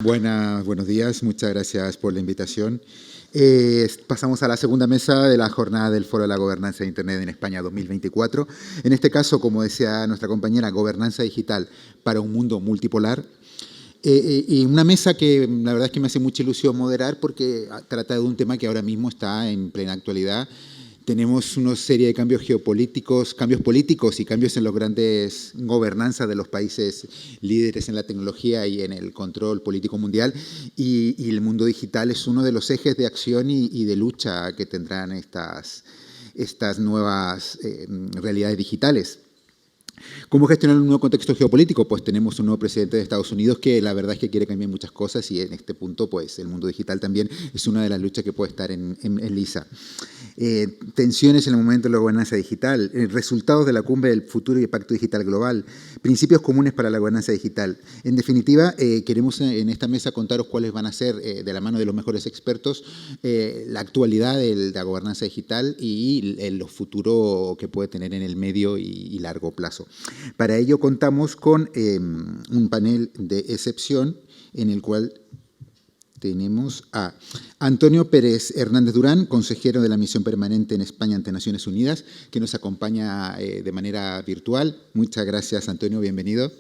Buenos días, muchas gracias por la invitación. Pasamos a la segunda mesa de la jornada del Foro de la Gobernanza de Internet en España 2024. En este caso, como decía nuestra compañera, gobernanza digital para un mundo multipolar. Y una mesa que la verdad es que me hace mucha ilusión moderar porque trata de un tema que ahora mismo está en plena actualidad. Tenemos una serie de cambios geopolíticos, cambios políticos y cambios en las grandes gobernanzas de los países líderes en la tecnología y en el control político mundial. Y el mundo digital es uno de los ejes de acción y de lucha que tendrán estas nuevas realidades digitales. ¿Cómo gestionar un nuevo contexto geopolítico? Pues tenemos un nuevo presidente de Estados Unidos que la verdad es que quiere cambiar muchas cosas y en este punto pues el mundo digital también es una de las luchas que puede estar en lisa. Tensiones en el momento de la gobernanza digital, resultados de la cumbre del futuro y el pacto digital global, principios comunes para la gobernanza digital. En definitiva, queremos en esta mesa contaros cuáles van a ser, de la mano de los mejores expertos, la actualidad de la gobernanza digital y los futuros que puede tener en el medio y largo plazo. Para ello contamos con un panel de excepción en el cual tenemos a Antonio Pérez Hernández Durán, consejero de la Misión Permanente en España ante Naciones Unidas, que nos acompaña de manera virtual. Muchas gracias, Antonio, bienvenido.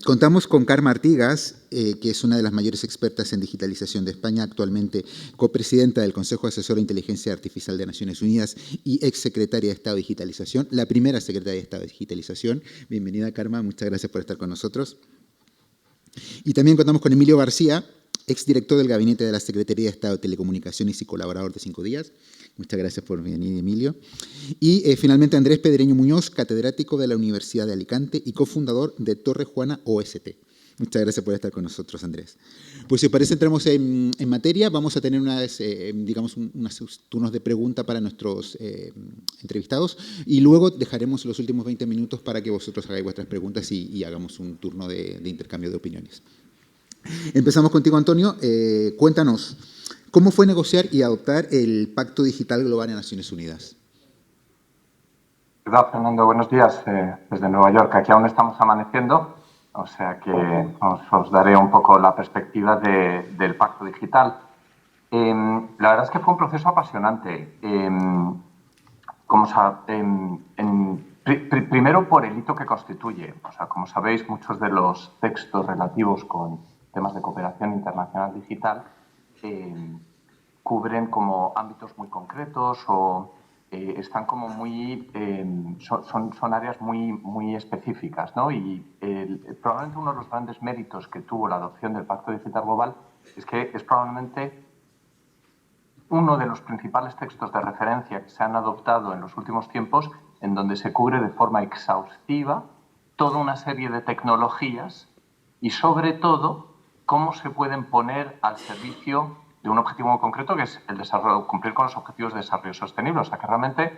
Contamos con Carme Artigas, que es una de las mayores expertas en digitalización de España, actualmente copresidenta del Consejo Asesor de Inteligencia Artificial de Naciones Unidas y exsecretaria de Estado de Digitalización, la primera secretaria de Estado de Digitalización. Bienvenida, Carme, muchas gracias por estar con nosotros. Y también contamos con Emilio García, exdirector del Gabinete de la Secretaría de Estado de Telecomunicaciones y colaborador de 5 días. Muchas gracias por venir, Emilio. Y finalmente Andrés Pedreño Muñoz, catedrático de la Universidad de Alicante y cofundador de Torre Juana OST. Muchas gracias por estar con nosotros, Andrés. Pues si os parece, entramos en materia. Vamos a tener unos turnos de pregunta para nuestros entrevistados y luego dejaremos los últimos 20 minutos para que vosotros hagáis vuestras preguntas y hagamos un turno de intercambio de opiniones. Empezamos contigo, Antonio. Cuéntanos, ¿cómo fue negociar y adoptar el Pacto Digital Global en Naciones Unidas? ¿Qué tal, Fernando? Buenos días desde Nueva York. Aquí aún estamos amaneciendo, o sea que os daré un poco la perspectiva del Pacto Digital. La verdad es que fue un proceso apasionante. Primero por el hito que constituye. O sea, como sabéis, muchos de los textos relativos con temas de cooperación internacional digital cubren como ámbitos muy concretos o están como muy son áreas muy específicas, ¿no? Y probablemente uno de los grandes méritos que tuvo la adopción del Pacto Digital Global es que es probablemente uno de los principales textos de referencia que se han adoptado en los últimos tiempos en donde se cubre de forma exhaustiva toda una serie de tecnologías y sobre todo cómo se pueden poner al servicio de un objetivo muy concreto, que es el desarrollo, cumplir con los objetivos de desarrollo sostenible. O sea que realmente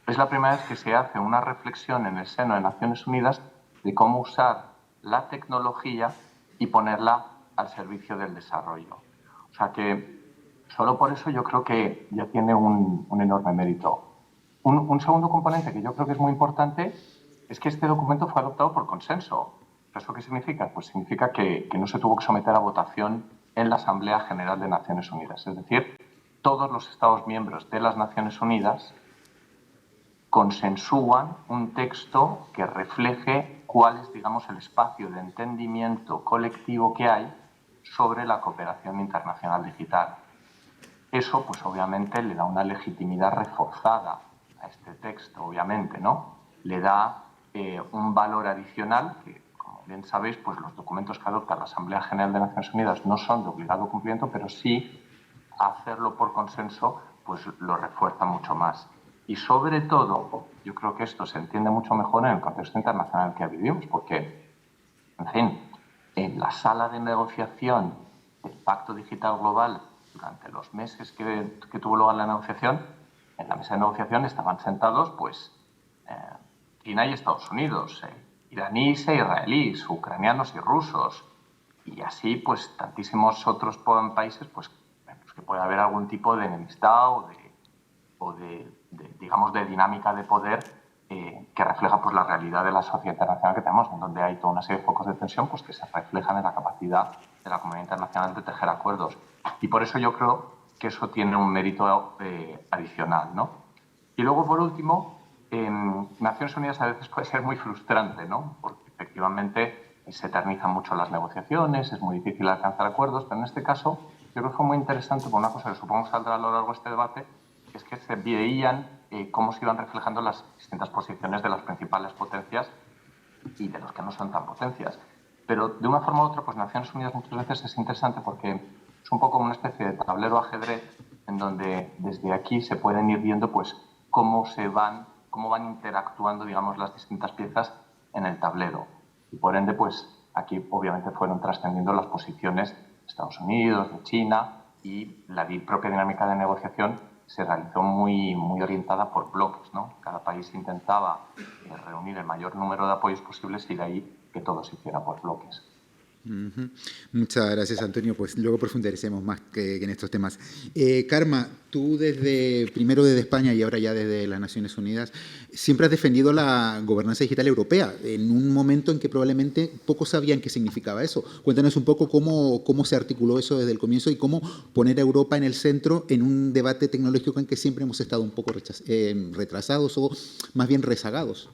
es la primera vez que se hace una reflexión en el seno de Naciones Unidas de cómo usar la tecnología y ponerla al servicio del desarrollo. O sea que solo por eso yo creo que ya tiene un enorme mérito. Un segundo componente que yo creo que es muy importante es que este documento fue adoptado por consenso. ¿Eso qué significa? Pues significa que no se tuvo que someter a votación en la Asamblea General de Naciones Unidas. Es decir, todos los Estados miembros de las Naciones Unidas consensúan un texto que refleje cuál es, digamos, el espacio de entendimiento colectivo que hay sobre la cooperación internacional digital. Eso, pues obviamente, le da una legitimidad reforzada a este texto, obviamente, ¿no? Le da un valor adicional que, como bien sabéis, pues los documentos que adopta la Asamblea General de Naciones Unidas no son de obligado cumplimiento, pero sí hacerlo por consenso, pues lo refuerza mucho más. Y sobre todo, yo creo que esto se entiende mucho mejor en el contexto internacional que vivimos, porque, en fin, en la sala de negociación del Pacto Digital Global durante los meses que tuvo lugar la negociación, en la mesa de negociación estaban sentados pues China y Estados Unidos, iraníes e israelíes, ucranianos y rusos, y así pues tantísimos otros países pues que puede haber algún tipo de enemistad o de digamos de dinámica de poder que refleja pues, la realidad de la sociedad internacional que tenemos, en donde hay toda una serie de focos de tensión pues, que se reflejan en la capacidad de la comunidad internacional de tejer acuerdos. Y por eso yo creo que eso tiene un mérito adicional, ¿no? Y luego, por último, Naciones Unidas a veces puede ser muy frustrante, ¿no? Porque efectivamente se eternizan mucho las negociaciones, es muy difícil alcanzar acuerdos, pero en este caso yo creo que fue muy interesante por una cosa que supongo saldrá a lo largo de este debate, es que se veían cómo se iban reflejando las distintas posiciones de las principales potencias y de los que no son tan potencias. Pero de una forma u otra, pues Naciones Unidas muchas veces es interesante porque es un poco una especie de tablero ajedrez en donde desde aquí se pueden ir viendo pues cómo van interactuando, digamos, las distintas piezas en el tablero. Y por ende, pues aquí obviamente fueron trascendiendo las posiciones de Estados Unidos, de China, y la propia dinámica de negociación se realizó muy orientada por bloques, ¿no? Cada país intentaba reunir el mayor número de apoyos posibles y de ahí que todo se hiciera por bloques. Muchas gracias, Antonio. Pues luego profundizaremos más que en estos temas. Karma, tú primero desde España y ahora ya desde las Naciones Unidas, siempre has defendido la gobernanza digital europea, en un momento en que probablemente pocos sabían qué significaba eso. Cuéntanos un poco cómo se articuló eso desde el comienzo y cómo poner a Europa en el centro en un debate tecnológico en que siempre hemos estado un poco retrasados o más bien rezagados.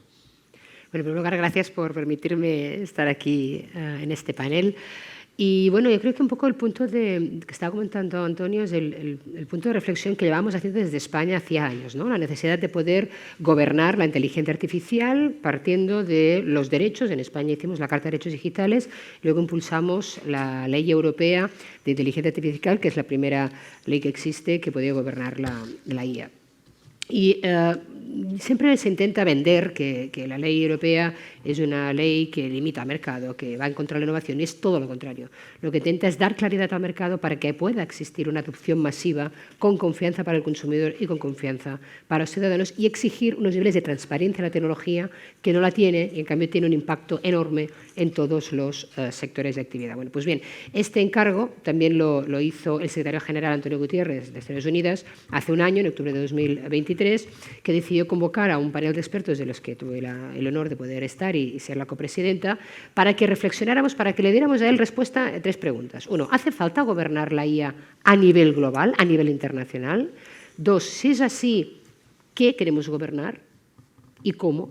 Bueno, en primer lugar, gracias por permitirme estar aquí en este panel. Y bueno, yo creo que un poco el punto que estaba comentando Antonio es el punto de reflexión que llevamos haciendo desde España hacía años, ¿no? La necesidad de poder gobernar la inteligencia artificial partiendo de los derechos. En España hicimos la Carta de Derechos Digitales, luego impulsamos la Ley Europea de Inteligencia Artificial, que es la primera ley que existe que podía gobernar la IA. Y siempre se intenta vender que la ley europea es una ley que limita al mercado, que va en contra de la innovación, y es todo lo contrario. Lo que intenta es dar claridad al mercado para que pueda existir una adopción masiva con confianza para el consumidor y con confianza para los ciudadanos, y exigir unos niveles de transparencia en la tecnología que no la tiene y en cambio tiene un impacto enorme en todos los sectores de actividad. Bueno, pues bien, este encargo también lo hizo el secretario general Antonio Guterres de Naciones Unidas hace un año, en octubre de 2023, que decidió convocar a un panel de expertos de los que tuve el honor de poder estar y ser la copresidenta, para que reflexionáramos, para que le diéramos a él respuesta a tres preguntas. Uno, ¿hace falta gobernar la IA a nivel global, a nivel internacional? Dos, si es así, ¿qué queremos gobernar y cómo?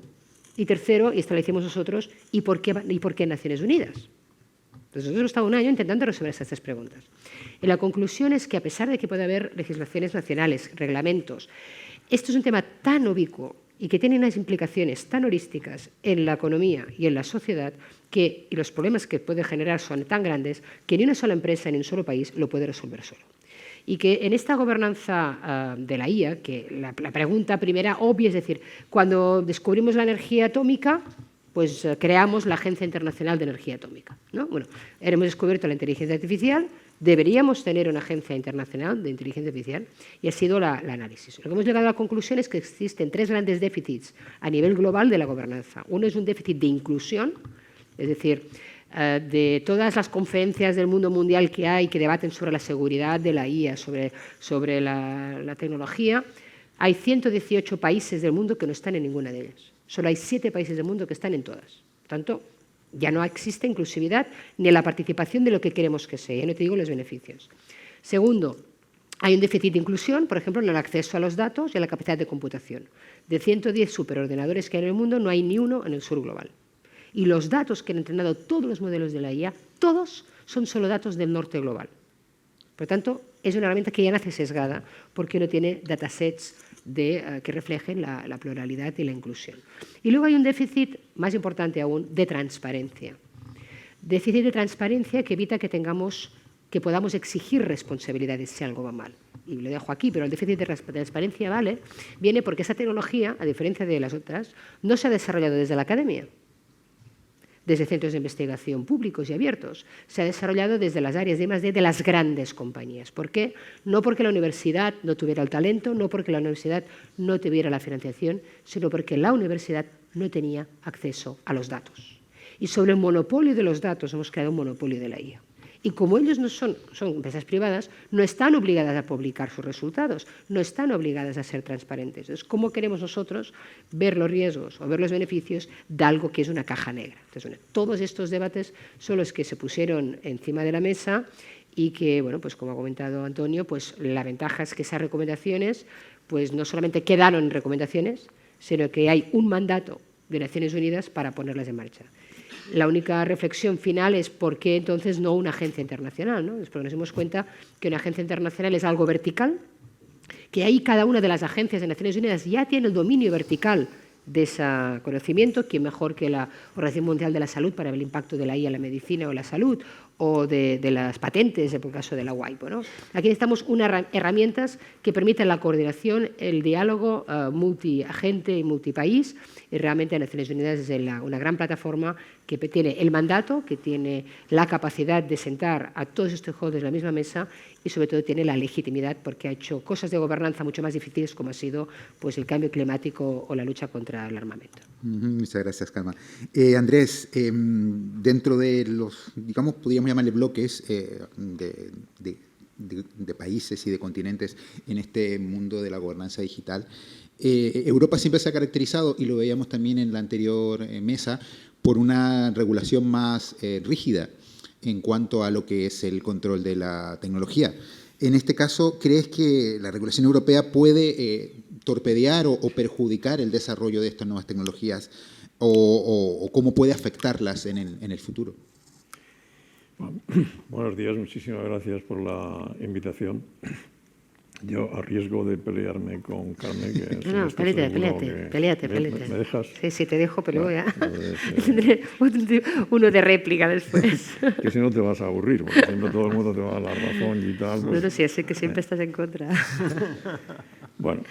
Y tercero, y establecimos nosotros, ¿y por qué Naciones Unidas? Entonces, nosotros hemos estado un año intentando resolver estas tres preguntas. Y la conclusión es que, a pesar de que puede haber legislaciones nacionales, reglamentos, esto es un tema tan ubicuo y que tiene unas implicaciones tan holísticas en la economía y en la sociedad y los problemas que puede generar son tan grandes que ni una sola empresa ni un solo país lo puede resolver solo. Y que en esta gobernanza de la IA, que la pregunta primera obvia es decir, cuando descubrimos la energía atómica, pues creamos la Agencia Internacional de Energía Atómica, ¿no? Bueno, hemos descubierto la inteligencia artificial, deberíamos tener una Agencia Internacional de Inteligencia Artificial, y ha sido el análisis. Lo que hemos llegado a la conclusión es que existen tres grandes déficits a nivel global de la gobernanza. Uno es un déficit de inclusión, es decir, de todas las conferencias del mundo mundial que hay que debaten sobre la seguridad de la IA, sobre la tecnología, hay 118 países del mundo que no están en ninguna de ellas. Solo hay 7 países del mundo que están en todas. Por tanto, ya no existe inclusividad ni la participación de lo que queremos que sea. Ya no te digo los beneficios. Segundo, hay un déficit de inclusión, por ejemplo, en el acceso a los datos y a la capacidad de computación. De 110 superordenadores que hay en el mundo, no hay ni uno en el sur global. Y los datos que han entrenado todos los modelos de la IA, todos son solo datos del norte global. Por tanto, es una herramienta que ya nace sesgada porque no tiene datasets que reflejen la pluralidad y la inclusión. Y luego hay un déficit, más importante aún, de transparencia. Déficit de transparencia que evita que podamos exigir responsabilidades si algo va mal. Y lo dejo aquí, pero el déficit de transparencia viene porque esa tecnología, a diferencia de las otras, no se ha desarrollado desde la academia, desde centros de investigación públicos y abiertos. Se ha desarrollado desde las áreas de I+D de las grandes compañías. ¿Por qué? No porque la universidad no tuviera el talento, no porque la universidad no tuviera la financiación, sino porque la universidad no tenía acceso a los datos. Y sobre el monopolio de los datos hemos creado un monopolio de la IA. Y como ellos no son empresas privadas, no están obligadas a publicar sus resultados, no están obligadas a ser transparentes. Entonces, ¿cómo queremos nosotros ver los riesgos o ver los beneficios de algo que es una caja negra? Entonces, bueno, todos estos debates son los que se pusieron encima de la mesa y que, bueno, pues como ha comentado Antonio, pues la ventaja es que esas recomendaciones pues no solamente quedaron en recomendaciones, sino que hay un mandato de Naciones Unidas para ponerlas en marcha. La única reflexión final es por qué entonces no una agencia internacional, ¿no? Es porque nos dimos cuenta que una agencia internacional es algo vertical, que ahí cada una de las agencias de Naciones Unidas ya tiene el dominio vertical de ese conocimiento, que mejor que la Organización Mundial de la Salud para ver el impacto de la IA en la medicina o la salud, o de las patentes, en el caso de la WIPO, ¿no? Aquí necesitamos unas herramientas que permitan la coordinación, el diálogo multiagente y multipaís, y realmente Naciones Unidas es una gran plataforma que tiene el mandato, que tiene la capacidad de sentar a todos estos stakeholders en la misma mesa y sobre todo tiene la legitimidad porque ha hecho cosas de gobernanza mucho más difíciles como ha sido pues, el cambio climático o la lucha contra el armamento. Muchas gracias, Carmen. Andrés, dentro de los, digamos, podríamos llamarle bloques de países y de continentes en este mundo de la gobernanza digital, Europa siempre se ha caracterizado, y lo veíamos también en la anterior mesa, por una regulación más rígida en cuanto a lo que es el control de la tecnología. En este caso, ¿crees que la regulación europea puede torpedear o perjudicar el desarrollo de estas nuevas tecnologías o cómo puede afectarlas en el futuro? Buenos días, muchísimas gracias por la invitación. Yo, a riesgo de pelearme con Carmen... Que no, peleate. ¿Me dejas? Sí, te dejo, pero ya tendré uno de réplica después. Que si no te vas a aburrir, porque siempre todo el mundo te va a dar la razón y tal. Pues, no, sí, sé que siempre estás en contra. Bueno,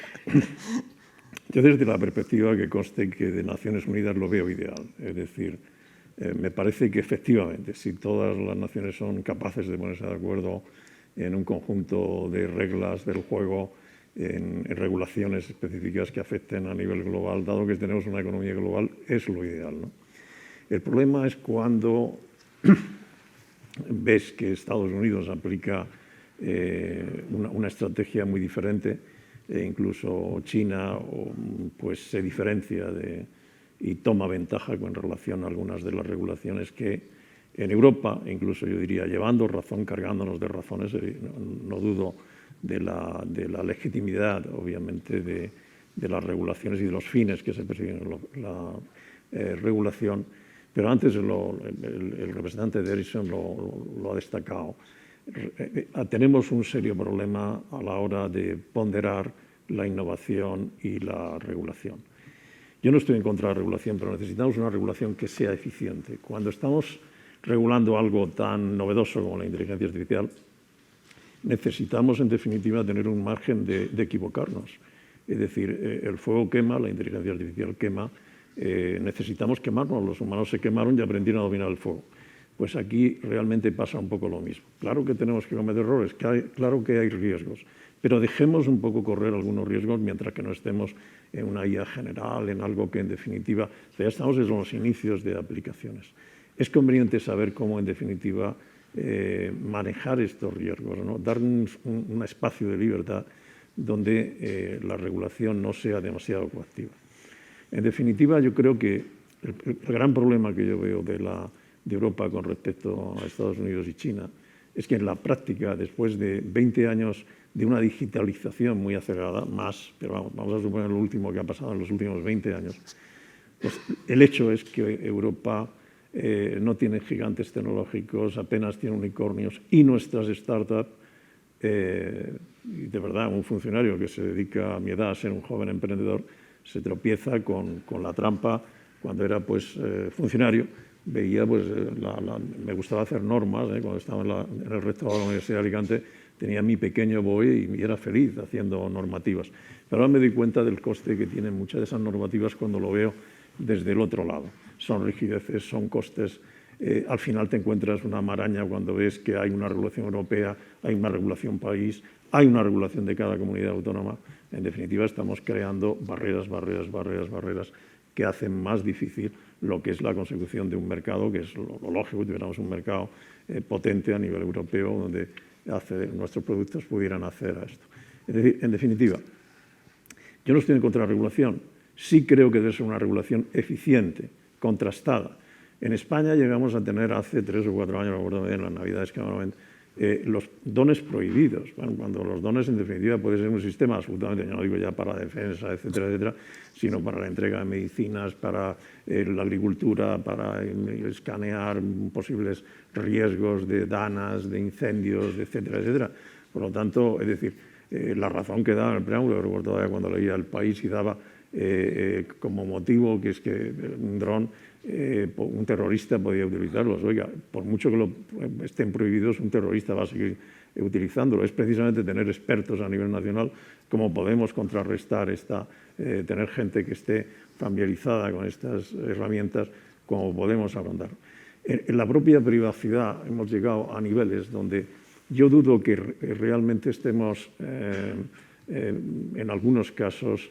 yo desde la perspectiva que conste que de Naciones Unidas lo veo ideal. Es decir, me parece que efectivamente, si todas las naciones son capaces de ponerse de acuerdo en un conjunto de reglas del juego, en regulaciones específicas que afecten a nivel global, dado que tenemos una economía global, es lo ideal, ¿no? El problema es cuando ves que Estados Unidos aplica una estrategia muy diferente, e incluso China pues, se diferencia y toma ventaja con relación a algunas de las regulaciones que en Europa, incluso yo diría, llevando razón, cargándonos de razones, no dudo de la legitimidad, obviamente, de las regulaciones y de los fines que se persiguen en la regulación, pero antes el representante de Ericsson lo ha destacado. Tenemos un serio problema a la hora de ponderar la innovación y la regulación. Yo no estoy en contra de la regulación, pero necesitamos una regulación que sea eficiente. Cuando estamos regulando algo tan novedoso como la inteligencia artificial, necesitamos, en definitiva, tener un margen de equivocarnos. Es decir, el fuego quema, la inteligencia artificial quema, necesitamos quemarnos. Los humanos se quemaron y aprendieron a dominar el fuego. Pues aquí realmente pasa un poco lo mismo. Claro que tenemos que cometer errores, claro que hay riesgos, pero dejemos un poco correr algunos riesgos mientras que no estemos en una IA general, en algo que, en definitiva, ya estamos en los inicios de aplicaciones. Es conveniente saber cómo, en definitiva, manejar estos riesgos, ¿no? Dar un espacio de libertad donde la regulación no sea demasiado coactiva. En definitiva, yo creo que el gran problema que yo veo de Europa con respecto a Estados Unidos y China es que en la práctica, después de 20 años de una digitalización muy acelerada, más, pero vamos a suponer lo último que ha pasado en los últimos 20 años, pues el hecho es que Europa no tiene gigantes tecnológicos, apenas tiene unicornios, y nuestras startups, y de verdad, un funcionario que se dedica a mi edad a ser un joven emprendedor, se tropieza con la trampa cuando era pues, funcionario. Veía, pues, me gustaba hacer normas, cuando estaba en el rectorado de la Universidad de Alicante, tenía mi pequeño BOE y era feliz haciendo normativas. Pero ahora me doy cuenta del coste que tienen muchas de esas normativas cuando lo veo desde el otro lado. Son rigideces, son costes al final te encuentras una maraña cuando ves que hay una regulación europea, hay una regulación país, hay una regulación de cada comunidad autónoma. En definitiva, estamos creando barreras que hacen más difícil lo que es la consecución de un mercado, que es lo lógico, que tuviéramos un mercado potente a nivel europeo donde nuestros productos pudieran hacer a esto. Es decir, en definitiva, yo no estoy en contra de la regulación, sí creo que debe ser una regulación eficiente, contrastada. En España llegamos a tener hace 3 o 4 años, me acuerdo bien, en las Navidades que los dones prohibidos. Bueno, cuando los dones, en definitiva, puede ser un sistema absolutamente, yo no digo ya para defensa, etcétera, etcétera, sino para la entrega de medicinas, para la agricultura, para escanear posibles riesgos de danas, de incendios, etcétera, etcétera. Por lo tanto, es decir, la razón que daba en el preámbulo, recuerdo todavía cuando leía El País y daba como motivo que es que un dron, un terrorista podía utilizarlos. Oiga, por mucho que estén prohibidos, un terrorista va a seguir utilizándolo. Es precisamente tener expertos a nivel nacional cómo podemos contrarrestar tener gente que esté familiarizada con estas herramientas, cómo podemos afrontarlo. En la propia privacidad hemos llegado a niveles donde yo dudo que realmente estemos, en algunos casos,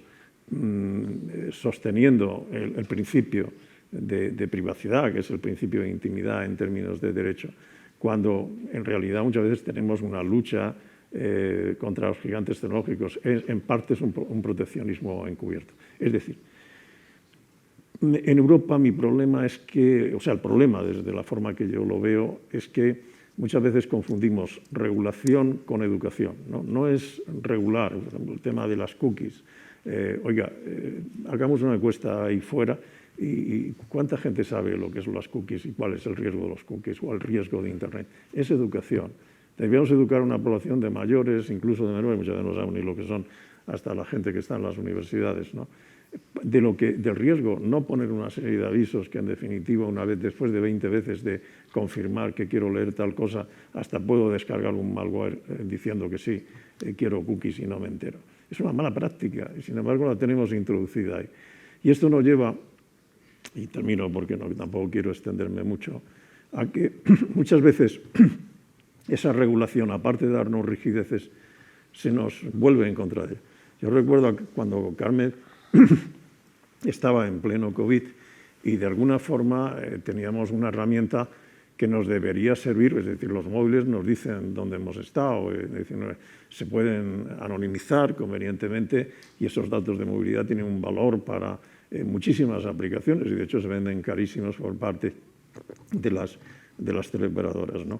sosteniendo el principio de privacidad, que es el principio de intimidad en términos de derecho, cuando en realidad muchas veces tenemos una lucha contra los gigantes tecnológicos. En parte es un proteccionismo encubierto. Es decir, en Europa mi problema es que, o sea, el problema desde la forma que yo lo veo es que muchas veces confundimos regulación con educación. No es regular, por ejemplo, el tema de las cookies. Hagamos una encuesta ahí fuera y ¿cuánta gente sabe lo que son las cookies y cuál es el riesgo de los cookies o el riesgo de Internet? Es educación. Deberíamos educar a una población de mayores, incluso de menores, muchas veces no saben ni lo que son, hasta la gente que está en las universidades, ¿no? Del riesgo, no poner una serie de avisos que en definitiva una vez después de 20 veces de confirmar que quiero leer tal cosa, hasta puedo descargar un malware diciendo que sí, quiero cookies y no me entero. Es una mala práctica y sin embargo la tenemos introducida ahí. Y esto nos lleva, y termino porque tampoco quiero extenderme mucho, a que muchas veces esa regulación, aparte de darnos rigideces, se nos vuelve en contra de ella. Yo recuerdo cuando Carmen estaba en pleno COVID y de alguna forma teníamos una herramienta que nos debería servir, es decir, los móviles nos dicen dónde hemos estado, se pueden anonimizar convenientemente y esos datos de movilidad tienen un valor para muchísimas aplicaciones y de hecho se venden carísimos por parte de las teleoperadoras, ¿no?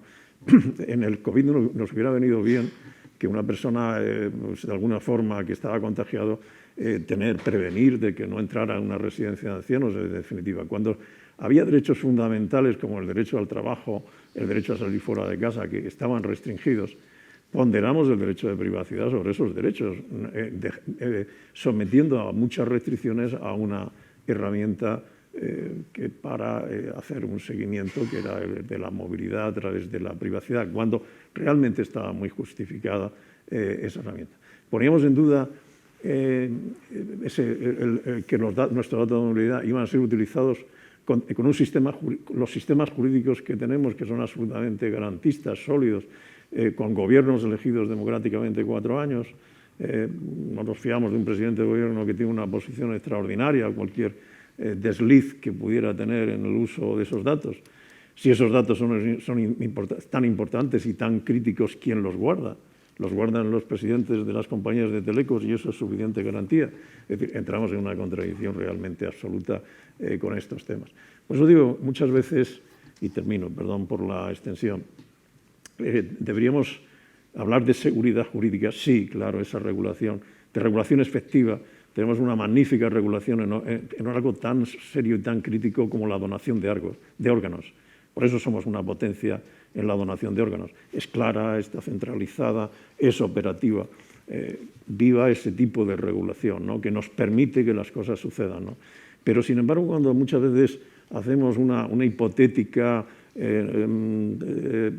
En el COVID nos hubiera venido bien que una persona, pues, de alguna forma que estaba contagiado, prevenir de que no entrara en una residencia de ancianos, en definitiva. Cuando había derechos fundamentales como el derecho al trabajo, el derecho a salir fuera de casa, que estaban restringidos, ponderamos el derecho de privacidad sobre esos derechos, sometiendo a muchas restricciones a una herramienta que para hacer un seguimiento que era el de la movilidad a través de la privacidad, cuando realmente estaba muy justificada esa herramienta. Poníamos en duda que nuestros datos de movilidad iban a ser utilizados con los sistemas jurídicos que tenemos, que son absolutamente garantistas, sólidos, con gobiernos elegidos democráticamente 4 años. No nos fiamos de un presidente de gobierno que tiene una posición extraordinaria, cualquier desliz que pudiera tener en el uso de esos datos. Si esos datos son tan importantes y tan críticos, ¿quién los guarda? Los guardan los presidentes de las compañías de telecos y eso es suficiente garantía. Es decir, entramos en una contradicción realmente absoluta con estos temas. Por eso digo, muchas veces, y termino, perdón por la extensión, deberíamos hablar de seguridad jurídica, sí, claro, esa regulación, de regulación efectiva. Tenemos una magnífica regulación en algo tan serio y tan crítico como la donación de órganos. Por eso somos una potencia en la donación de órganos. Es clara, está centralizada, es operativa. Viva ese tipo de regulación, ¿no? Que nos permite que las cosas sucedan, ¿no? Pero, sin embargo, cuando muchas veces hacemos una hipotética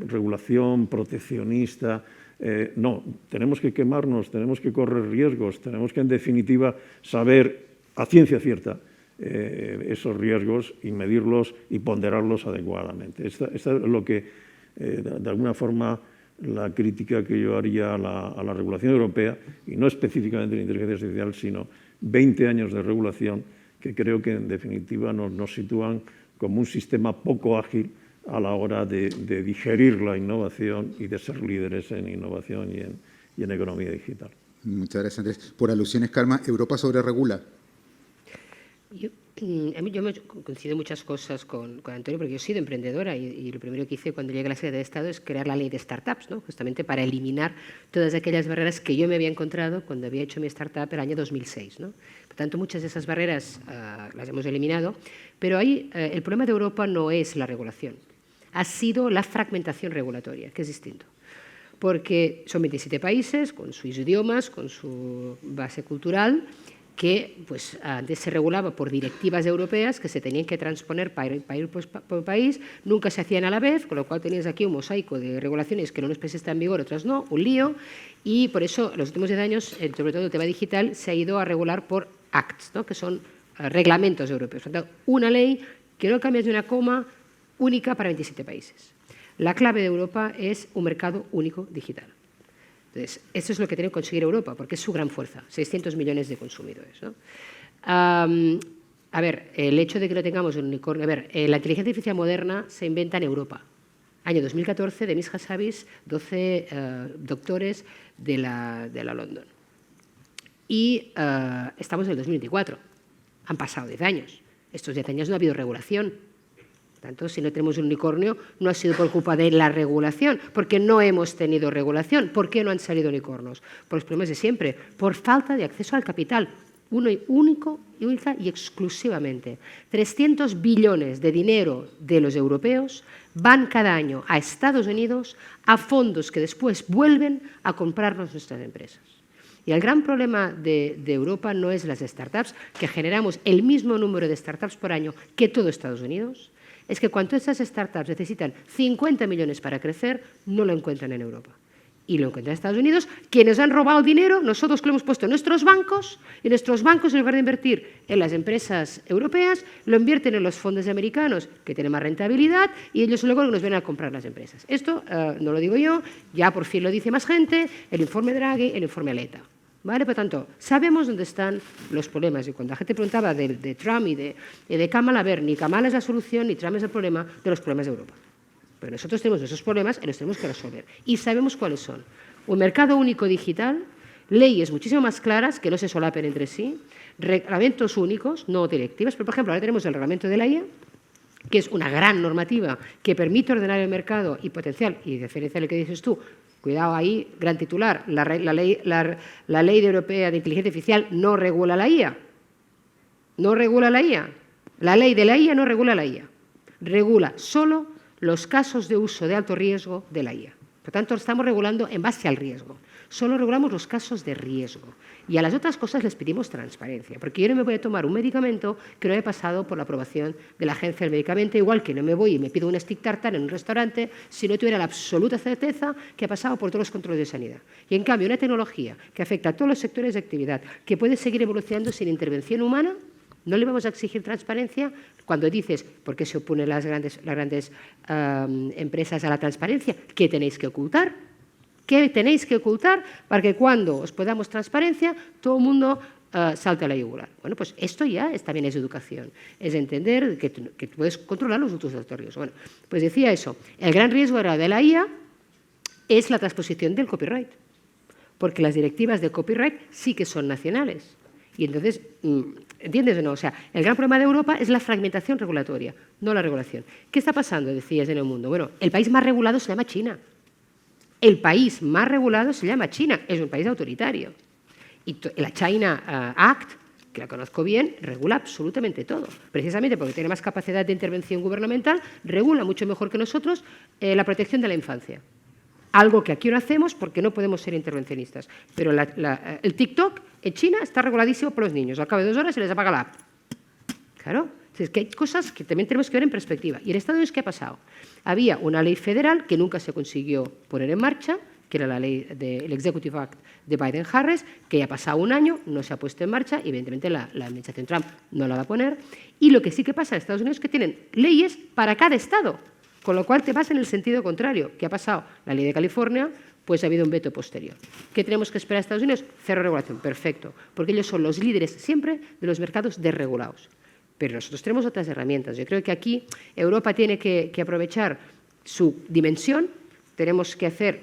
regulación proteccionista, no, tenemos que quemarnos, tenemos que correr riesgos, tenemos que, en definitiva, saber a ciencia cierta esos riesgos y medirlos y ponderarlos adecuadamente. Esta es lo que, de alguna forma, la crítica que yo haría a la regulación europea, y no específicamente la inteligencia artificial, sino 20 años de regulación que creo que en definitiva nos sitúan como un sistema poco ágil a la hora de digerir la innovación y de ser líderes en innovación y en economía digital. Muchas gracias, Andrés. Por alusiones, Carmen, ¿Europa sobreregula? Yo coincido muchas cosas con Antonio, porque yo he sido emprendedora y lo primero que hice cuando llegué a la Secretaría de Estado es crear la ley de startups, ¿no? Justamente para eliminar todas aquellas barreras que yo me había encontrado cuando había hecho mi startup el año 2006, ¿no? Por tanto, muchas de esas barreras las hemos eliminado, pero ahí el problema de Europa no es la regulación, ha sido la fragmentación regulatoria, que es distinto. Porque son 27 países, con sus idiomas, con su base cultural, que pues, antes se regulaba por directivas europeas que se tenían que transponer país por país, nunca se hacían a la vez, con lo cual tenías aquí un mosaico de regulaciones que en unos países están en vigor, otras no, un lío, y por eso en los últimos 10 años, sobre todo el tema digital, se ha ido a regular por acts, ¿no? Que son reglamentos europeos. Por tanto, una ley que no cambia de una coma, única para 27 países. La clave de Europa es un mercado único digital. Entonces, eso es lo que tiene que conseguir Europa, porque es su gran fuerza, 600 millones de consumidores, ¿no? A ver, el hecho de que no tengamos un unicornio... A ver, la inteligencia artificial moderna se inventa en Europa. Año 2014, Demis Hassabis, 12 doctores de la London. Y estamos en el 2024. Han pasado 10 años. Estos 10 años no ha habido regulación. Por tanto, si no tenemos un unicornio, no ha sido por culpa de la regulación, porque no hemos tenido regulación. ¿Por qué no han salido unicornios? Por los problemas de siempre, por falta de acceso al capital, única y exclusivamente. 300 billones de dinero de los europeos van cada año a Estados Unidos a fondos que después vuelven a comprarnos nuestras empresas. Y el gran problema de Europa no es las startups, que generamos el mismo número de startups por año que todo Estados Unidos, es que cuando estas startups necesitan 50 millones para crecer, no lo encuentran en Europa. Y lo encuentran en Estados Unidos, quienes han robado el dinero, nosotros que lo hemos puesto en nuestros bancos, y nuestros bancos, en lugar de invertir en las empresas europeas, lo invierten en los fondos americanos, que tienen más rentabilidad, y ellos luego nos vienen a comprar las empresas. Esto no lo digo yo, ya por fin lo dice más gente, el informe Draghi, el informe Letta. ¿Vale? Por tanto, sabemos dónde están los problemas. Y cuando la gente preguntaba de Trump y de Kamala, a ver, ni Kamala es la solución, ni Trump es el problema de los problemas de Europa. Pero nosotros tenemos esos problemas y los tenemos que resolver. Y sabemos cuáles son. Un mercado único digital, leyes muchísimo más claras, que no se solapen entre sí, reglamentos únicos, no directivas. Pero, por ejemplo, ahora tenemos el reglamento de la IA, que es una gran normativa que permite ordenar el mercado y potencial, y diferenciar lo que dices tú. Cuidado ahí, gran titular, la ley europea de inteligencia artificial no regula la IA. No regula la IA. La ley de la IA no regula la IA. Regula solo los casos de uso de alto riesgo de la IA. Por tanto, estamos regulando en base al riesgo. Solo regulamos los casos de riesgo. Y a las otras cosas les pedimos transparencia, porque yo no me voy a tomar un medicamento que no haya pasado por la aprobación de la Agencia del Medicamento, igual que no me voy y me pido un stick tartar en un restaurante si no tuviera la absoluta certeza que ha pasado por todos los controles de sanidad. Y en cambio, una tecnología que afecta a todos los sectores de actividad, que puede seguir evolucionando sin intervención humana, ¿no le vamos a exigir transparencia? Cuando dices, ¿por qué se oponen las grandes empresas a la transparencia? ¿Qué tenéis que ocultar? ¿Qué tenéis que ocultar para que cuando os podamos transparencia todo el mundo salte a la yugular? Bueno, pues esto ya también es educación, es entender que puedes controlar los otros territorios. Bueno, pues decía eso, el gran riesgo ahora de la IA es la transposición del copyright, porque las directivas de copyright sí que son nacionales. Y entonces, ¿entiendes o no? O sea, el gran problema de Europa es la fragmentación regulatoria, no la regulación. ¿Qué está pasando, decías, en el mundo? Bueno, el país más regulado se llama China. El país más regulado se llama China, es un país autoritario. Y la China Act, que la conozco bien, regula absolutamente todo. Precisamente porque tiene más capacidad de intervención gubernamental, regula mucho mejor que nosotros la protección de la infancia. Algo que aquí no hacemos porque no podemos ser intervencionistas. Pero el TikTok en China está reguladísimo por los niños. Al cabo de 2 horas se les apaga la app. Claro. Es que hay cosas que también tenemos que ver en perspectiva. ¿Y en Estados Unidos qué ha pasado? Había una ley federal que nunca se consiguió poner en marcha, que era la ley del Executive Act de Biden-Harris, que ya ha pasado un año, no se ha puesto en marcha, y evidentemente la administración Trump no la va a poner. Y lo que sí que pasa en Estados Unidos es que tienen leyes para cada estado, con lo cual te vas en el sentido contrario. ¿Qué ha pasado? La ley de California, pues ha habido un veto posterior. ¿Qué tenemos que esperar a Estados Unidos? Cero regulación, perfecto, porque ellos son los líderes siempre de los mercados desregulados. Pero nosotros tenemos otras herramientas. Yo creo que aquí Europa tiene que aprovechar su dimensión. Tenemos que hacer,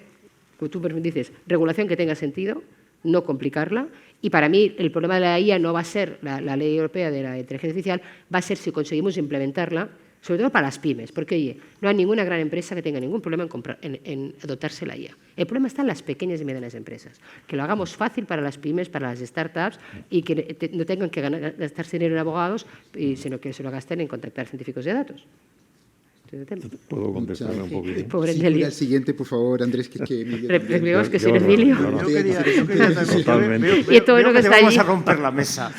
como tú dices, regulación que tenga sentido, no complicarla. Y para mí el problema de la IA no va a ser la ley europea de la inteligencia artificial, va a ser si conseguimos implementarla, sobre todo para las pymes, porque oye, no hay ninguna gran empresa que tenga ningún problema en adoptarse la IA. El problema está en las pequeñas y medianas empresas, que lo hagamos fácil para las pymes, para las startups, y que no tengan que gastarse dinero en abogados, sino que se lo gasten en contactar científicos de datos. ¿Puedo contestarme un poquito? Pobre Sí, Emilio. al siguiente, por favor, Andrés, que Replegamos que sin Emilio. Yo quería también. Totalmente. Y todo lo que está vamos allí. a romper la mesa.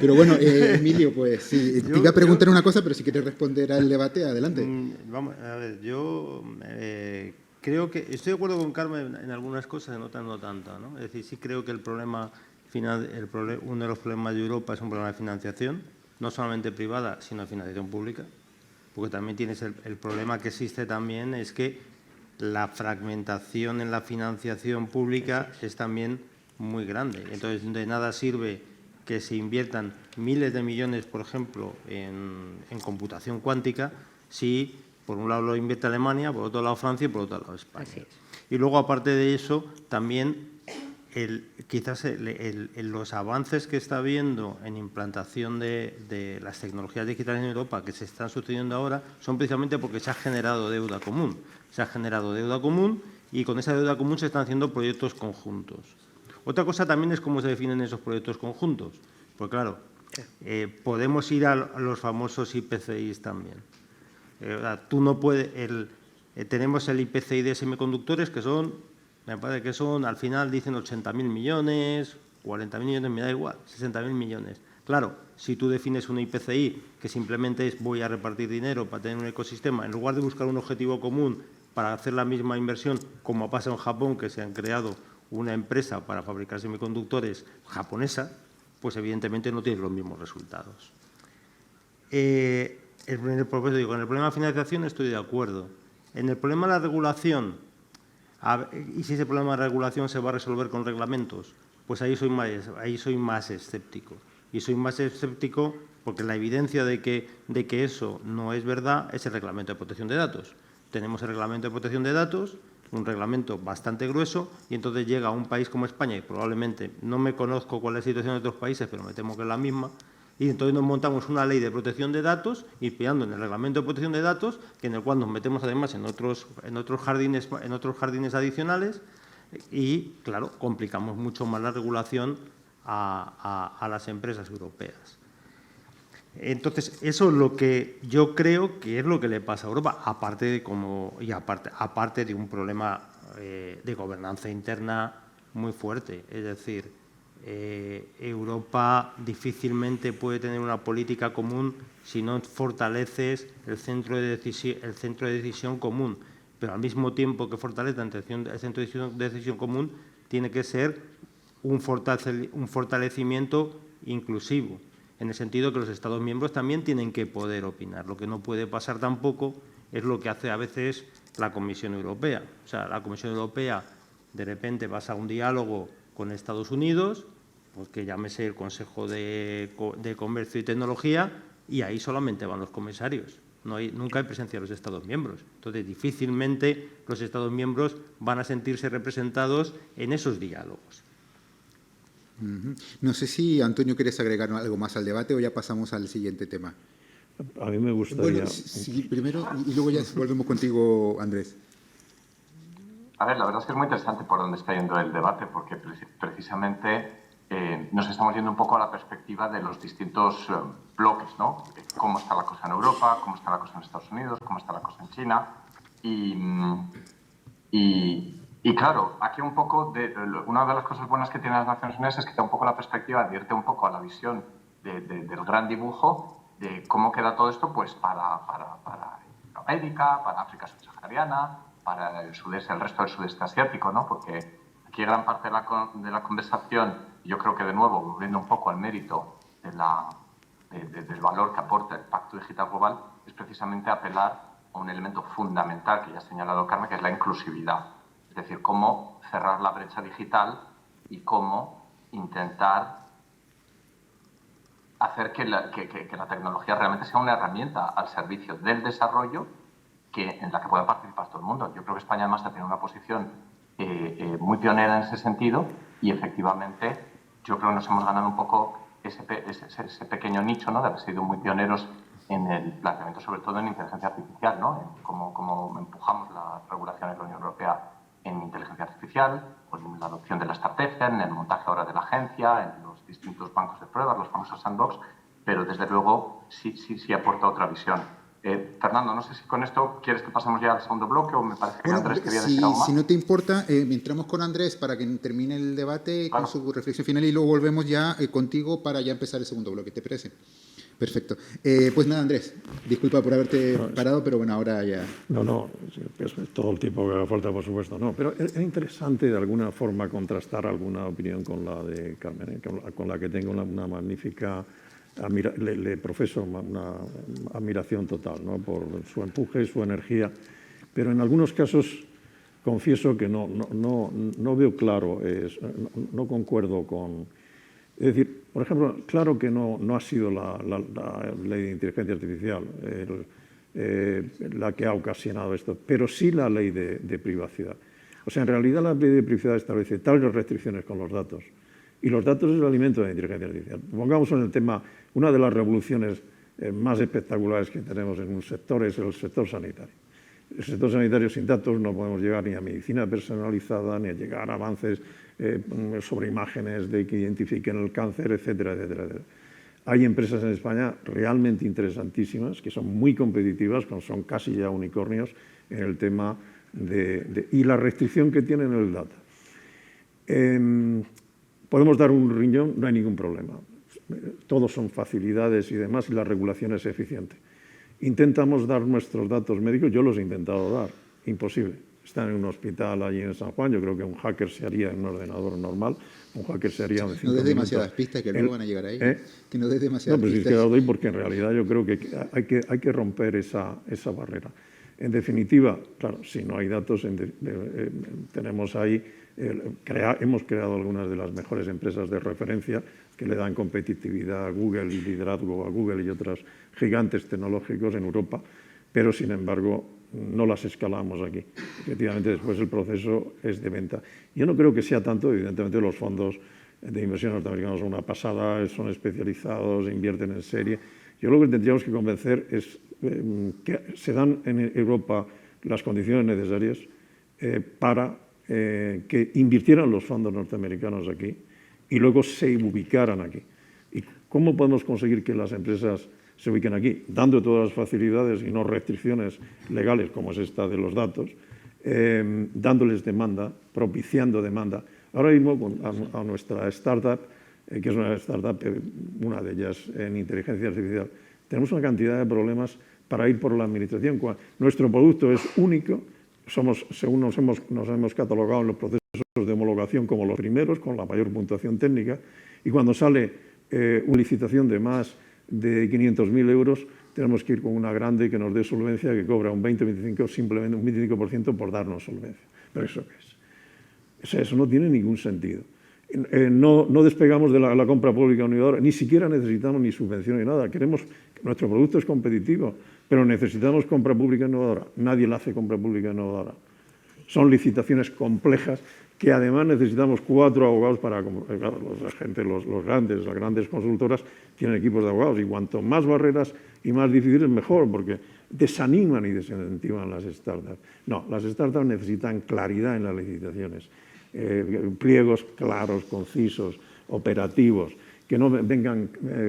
Pero bueno, Emilio, pues sí, te iba a preguntar una cosa, pero si quieres responder al debate, adelante. Vamos, a ver, yo creo que estoy de acuerdo con Carmen en algunas cosas, en otras no tanto, ¿no? Es decir, sí creo que el problema final, uno de los problemas de Europa es un problema de financiación, no solamente privada, sino de financiación pública, porque también tienes el problema que existe también es que la fragmentación en la financiación pública es también muy grande. Entonces, de nada sirve que se inviertan miles de millones, por ejemplo, en computación cuántica, si por un lado lo invierte Alemania, por otro lado Francia y por otro lado España. Así es. Y luego, aparte de eso, también quizás los avances que está habiendo en implantación de las tecnologías digitales en Europa que se están sucediendo ahora son precisamente porque se ha generado deuda común. Se ha generado deuda común y con esa deuda común se están haciendo proyectos conjuntos. Otra cosa también es cómo se definen esos proyectos conjuntos. Pues claro, podemos ir a los famosos IPCIs también. Tú no puedes... tenemos el IPCI de semiconductores que son... Me parece que son, al final dicen 80.000 millones, 40.000 millones, me da igual, 60.000 millones. Claro, si tú defines un IPCI que simplemente es voy a repartir dinero para tener un ecosistema, en lugar de buscar un objetivo común para hacer la misma inversión, como pasa en Japón, que se han creado una empresa para fabricar semiconductores japonesa, pues evidentemente no tienes los mismos resultados. En el problema de financiación estoy de acuerdo. En el problema de la regulación, y si ese problema de regulación se va a resolver con reglamentos, pues ahí soy más escéptico. Y soy más escéptico porque la evidencia de que eso no es verdad es el Reglamento de Protección de Datos. Tenemos el Reglamento de Protección de Datos, un reglamento bastante grueso, y entonces llega a un país como España, y probablemente no me conozco cuál es la situación de otros países, pero me temo que es la misma, y entonces nos montamos una ley de protección de datos, inspirando en el Reglamento de Protección de Datos, en el cual nos metemos además en otros jardines adicionales y, claro, complicamos mucho más la regulación a las empresas europeas. Entonces, eso es lo que yo creo que es lo que le pasa a Europa, aparte de un problema de gobernanza interna muy fuerte. Es decir, Europa difícilmente puede tener una política común si no fortaleces el centro de decisión común. Pero al mismo tiempo que fortalece el centro de decisión común, tiene que ser un fortalecimiento inclusivo, en el sentido que los Estados miembros también tienen que poder opinar. Lo que no puede pasar tampoco es lo que hace a veces la Comisión Europea. O sea, la Comisión Europea de repente pasa a un diálogo con Estados Unidos, pues que llámese el Consejo de Comercio y Tecnología, y ahí solamente van los comisarios. Nunca hay presencia de los Estados miembros. Entonces, difícilmente los Estados miembros van a sentirse representados en esos diálogos. No sé si, Antonio, quieres agregar algo más al debate o ya pasamos al siguiente tema. A mí me gustaría... Bueno, sí, primero y luego ya volvemos contigo, Andrés. A ver, la verdad es que es muy interesante por dónde está yendo el debate, porque precisamente nos estamos yendo un poco a la perspectiva de los distintos bloques, ¿no? Cómo está la cosa en Europa, cómo está la cosa en Estados Unidos, cómo está la cosa en China. Y claro, aquí un poco, una de las cosas buenas que tienen las Naciones Unidas es que da un poco la perspectiva, advierte un poco a la visión del gran dibujo de cómo queda todo esto pues para América, para África subsahariana, para el resto del sudeste asiático, ¿no? Porque aquí gran parte de la conversación, yo creo que de nuevo, volviendo un poco al mérito del valor que aporta el Pacto Digital Global, es precisamente apelar a un elemento fundamental que ya ha señalado Carmen, que es la inclusividad. Es decir, cómo cerrar la brecha digital y cómo intentar hacer que la tecnología realmente sea una herramienta al servicio del desarrollo en la que pueda participar todo el mundo. Yo creo que España además ha tenido una posición muy pionera en ese sentido y efectivamente yo creo que nos hemos ganado un poco ese pequeño nicho, ¿no? De haber sido muy pioneros en el planteamiento, sobre todo en inteligencia artificial, ¿no? En cómo empujamos la regulación en la Unión Europea en inteligencia artificial, en la adopción de la estrategia, en el montaje ahora de la agencia, en los distintos bancos de pruebas, los famosos sandbox, pero desde luego sí aporta otra visión. Fernando, no sé si con esto quieres que pasemos ya al segundo bloque o me parece que Andrés quería decir algo más. Si no te importa, entramos con Andrés para que termine el debate con su reflexión final y luego volvemos ya contigo para ya empezar el segundo bloque. ¿Te parece? Perfecto. Pues nada, Andrés, disculpa por haberte parado, pero bueno, ahora ya... No, es todo el tiempo que haga falta, por supuesto, no. Pero es interesante de alguna forma contrastar alguna opinión con la de Carmen, con la que tengo una magnífica... le profeso una admiración total, ¿no? Por su empuje, su energía, pero en algunos casos confieso que no veo claro, no concuerdo con... Es decir, por ejemplo, claro que no ha sido la ley de inteligencia artificial la que ha ocasionado esto, pero sí la ley de privacidad. O sea, en realidad la ley de privacidad establece tales restricciones con los datos, y los datos es el alimento de la inteligencia artificial. Pongamos en el tema, una de las revoluciones más espectaculares que tenemos en un sector es el sector sanitario. El sector sanitario sin datos no podemos llegar ni a medicina personalizada, ni a llegar a avances sobre imágenes que identifiquen el cáncer, etcétera, etcétera, etcétera. Hay empresas en España realmente interesantísimas, que son muy competitivas, son casi ya unicornios en el tema y la restricción que tienen el data. Podemos dar un riñón, no hay ningún problema. Todos son facilidades y demás, y la regulación es eficiente. Intentamos dar nuestros datos médicos, yo los he intentado dar, imposible. Están en un hospital allí en San Juan, yo creo que un hacker se haría en un ordenador normal, un hacker se haría en 5 minutos. No des demasiadas pistas que luego van a llegar ahí. Que no des demasiadas pistas. No, pero pistas. es que lo doy porque en realidad yo creo que hay que romper esa barrera. En definitiva, claro, si no hay datos, tenemos ahí, hemos creado algunas de las mejores empresas de referencia que le dan competitividad a Google y liderazgo a Google y otros gigantes tecnológicos en Europa, pero sin embargo no las escalamos aquí. Efectivamente, después el proceso es de venta. Yo no creo que sea tanto, evidentemente los fondos de inversión norteamericanos son una pasada, son especializados, invierten en serie. Yo lo que tendríamos que convencer es que se dan en Europa las condiciones necesarias para que invirtieran los fondos norteamericanos aquí y luego se ubicaran aquí. ¿Y cómo podemos conseguir que las empresas se ubiquen aquí? Dando todas las facilidades y no restricciones legales como es esta de los datos, dándoles demanda, propiciando demanda. Ahora mismo a nuestra startup, que es una startup, una de ellas en inteligencia artificial, tenemos una cantidad de problemas para ir por la administración. Nuestro producto es único, según nos hemos catalogado en los procesos de homologación como los primeros, con la mayor puntuación técnica, y cuando sale una licitación de más de 500.000 euros, tenemos que ir con una grande que nos dé solvencia, que cobra un 20-25%, simplemente un 25% por darnos solvencia. ¿Pero eso qué es? O sea, eso no tiene ningún sentido. No despegamos de la compra pública innovadora, ni siquiera necesitamos ni subvención ni nada. Nuestro producto es competitivo, pero necesitamos compra pública innovadora. Nadie la hace compra pública innovadora. Son licitaciones complejas que además necesitamos 4 abogados para... Claro, las grandes consultoras tienen equipos de abogados y cuanto más barreras y más difíciles mejor, porque desaniman y desincentivan las startups. No, las startups necesitan claridad en las licitaciones, pliegos claros, concisos, operativos, que no vengan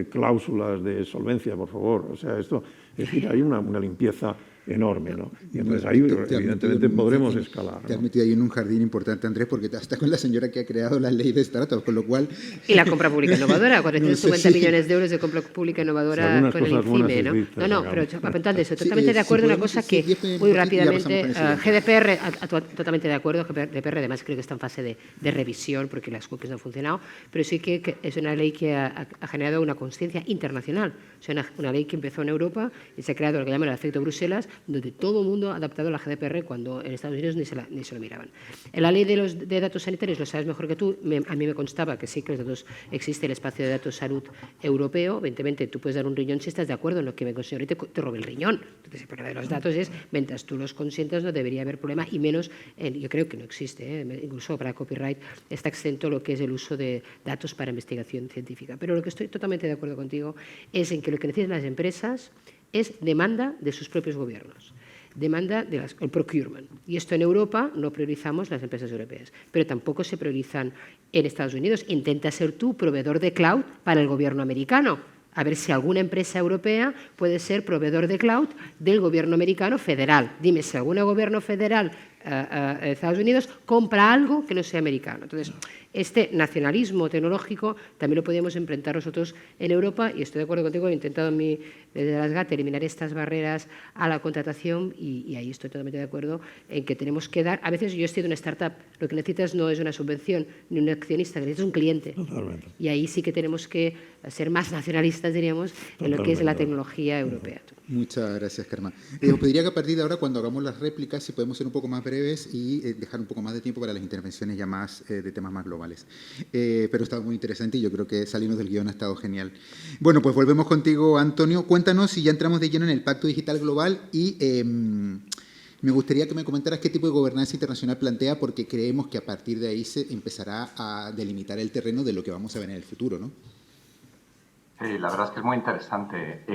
cláusulas de solvencia, por favor. O sea, esto, es decir, hay una limpieza enorme, ¿no? Y entonces ahí, evidentemente, podremos escalar, Te has ¿no? metido ahí en un jardín importante, Andrés, porque estás con la señora que ha creado la ley de startups, con lo cual... Y la compra pública innovadora, 450 No sé si- millones de euros de compra pública innovadora algunas con el cosas buenas INCIME, ¿no? dices, No, digamos. pero apuntando eso, Sí, totalmente de si acuerdo. Una podemos, cosa sí, que, 10 minutos muy y ya rápidamente, pasamos con el siguiente. GDPR, totalmente de acuerdo, GDPR además creo que está en fase de revisión porque las cookies no han funcionado, pero sí que es una ley que ha generado una conciencia internacional, o sea, una ley que empezó en Europa y se ha creado lo que llaman el efecto Bruselas, donde todo el mundo ha adaptado la GDPR cuando en Estados Unidos ni se lo miraban. En la ley de datos sanitarios, lo sabes mejor que tú, a mí me constaba que sí que los datos, existe el espacio de datos salud europeo, evidentemente tú puedes dar un riñón si estás de acuerdo en lo que me considero y te robe el riñón. Entonces el problema de los datos es, mientras tú los consientas no debería haber problema y menos, yo creo que no existe, incluso para copyright está exento lo que es el uso de datos para investigación científica. Pero lo que estoy totalmente de acuerdo contigo es en que lo que necesitan las empresas es demanda de sus propios gobiernos, demanda del procurement. Y esto en Europa no priorizamos las empresas europeas, pero tampoco se priorizan en Estados Unidos. Intenta ser tú proveedor de cloud para el gobierno americano. A ver si alguna empresa europea puede ser proveedor de cloud del gobierno americano federal. Dime si algún gobierno federal de Estados Unidos compra algo que no sea americano. Entonces, este nacionalismo tecnológico también lo podríamos enfrentar nosotros en Europa y estoy de acuerdo contigo, he intentado desde las GAT eliminar estas barreras a la contratación y ahí estoy totalmente de acuerdo en que tenemos que dar, a veces yo estoy de una startup, lo que necesitas no es una subvención ni un accionista, necesitas un cliente. Totalmente. Y ahí sí que tenemos que ser más nacionalistas, diríamos, en lo que es la tecnología europea. Muchas gracias, Carmen. Os pediría que a partir de ahora, cuando hagamos las réplicas, si podemos ser un poco más breves y dejar un poco más de tiempo para las intervenciones ya más de temas más globales. Pero ha estado muy interesante y yo creo que salimos del guión ha estado genial. Bueno, pues volvemos contigo, Antonio. Cuéntanos si ya entramos de lleno en el Pacto Digital Global y me gustaría que me comentaras qué tipo de gobernanza internacional plantea, porque creemos que a partir de ahí se empezará a delimitar el terreno de lo que vamos a ver en el futuro, ¿no? Sí, la verdad es que es muy interesante.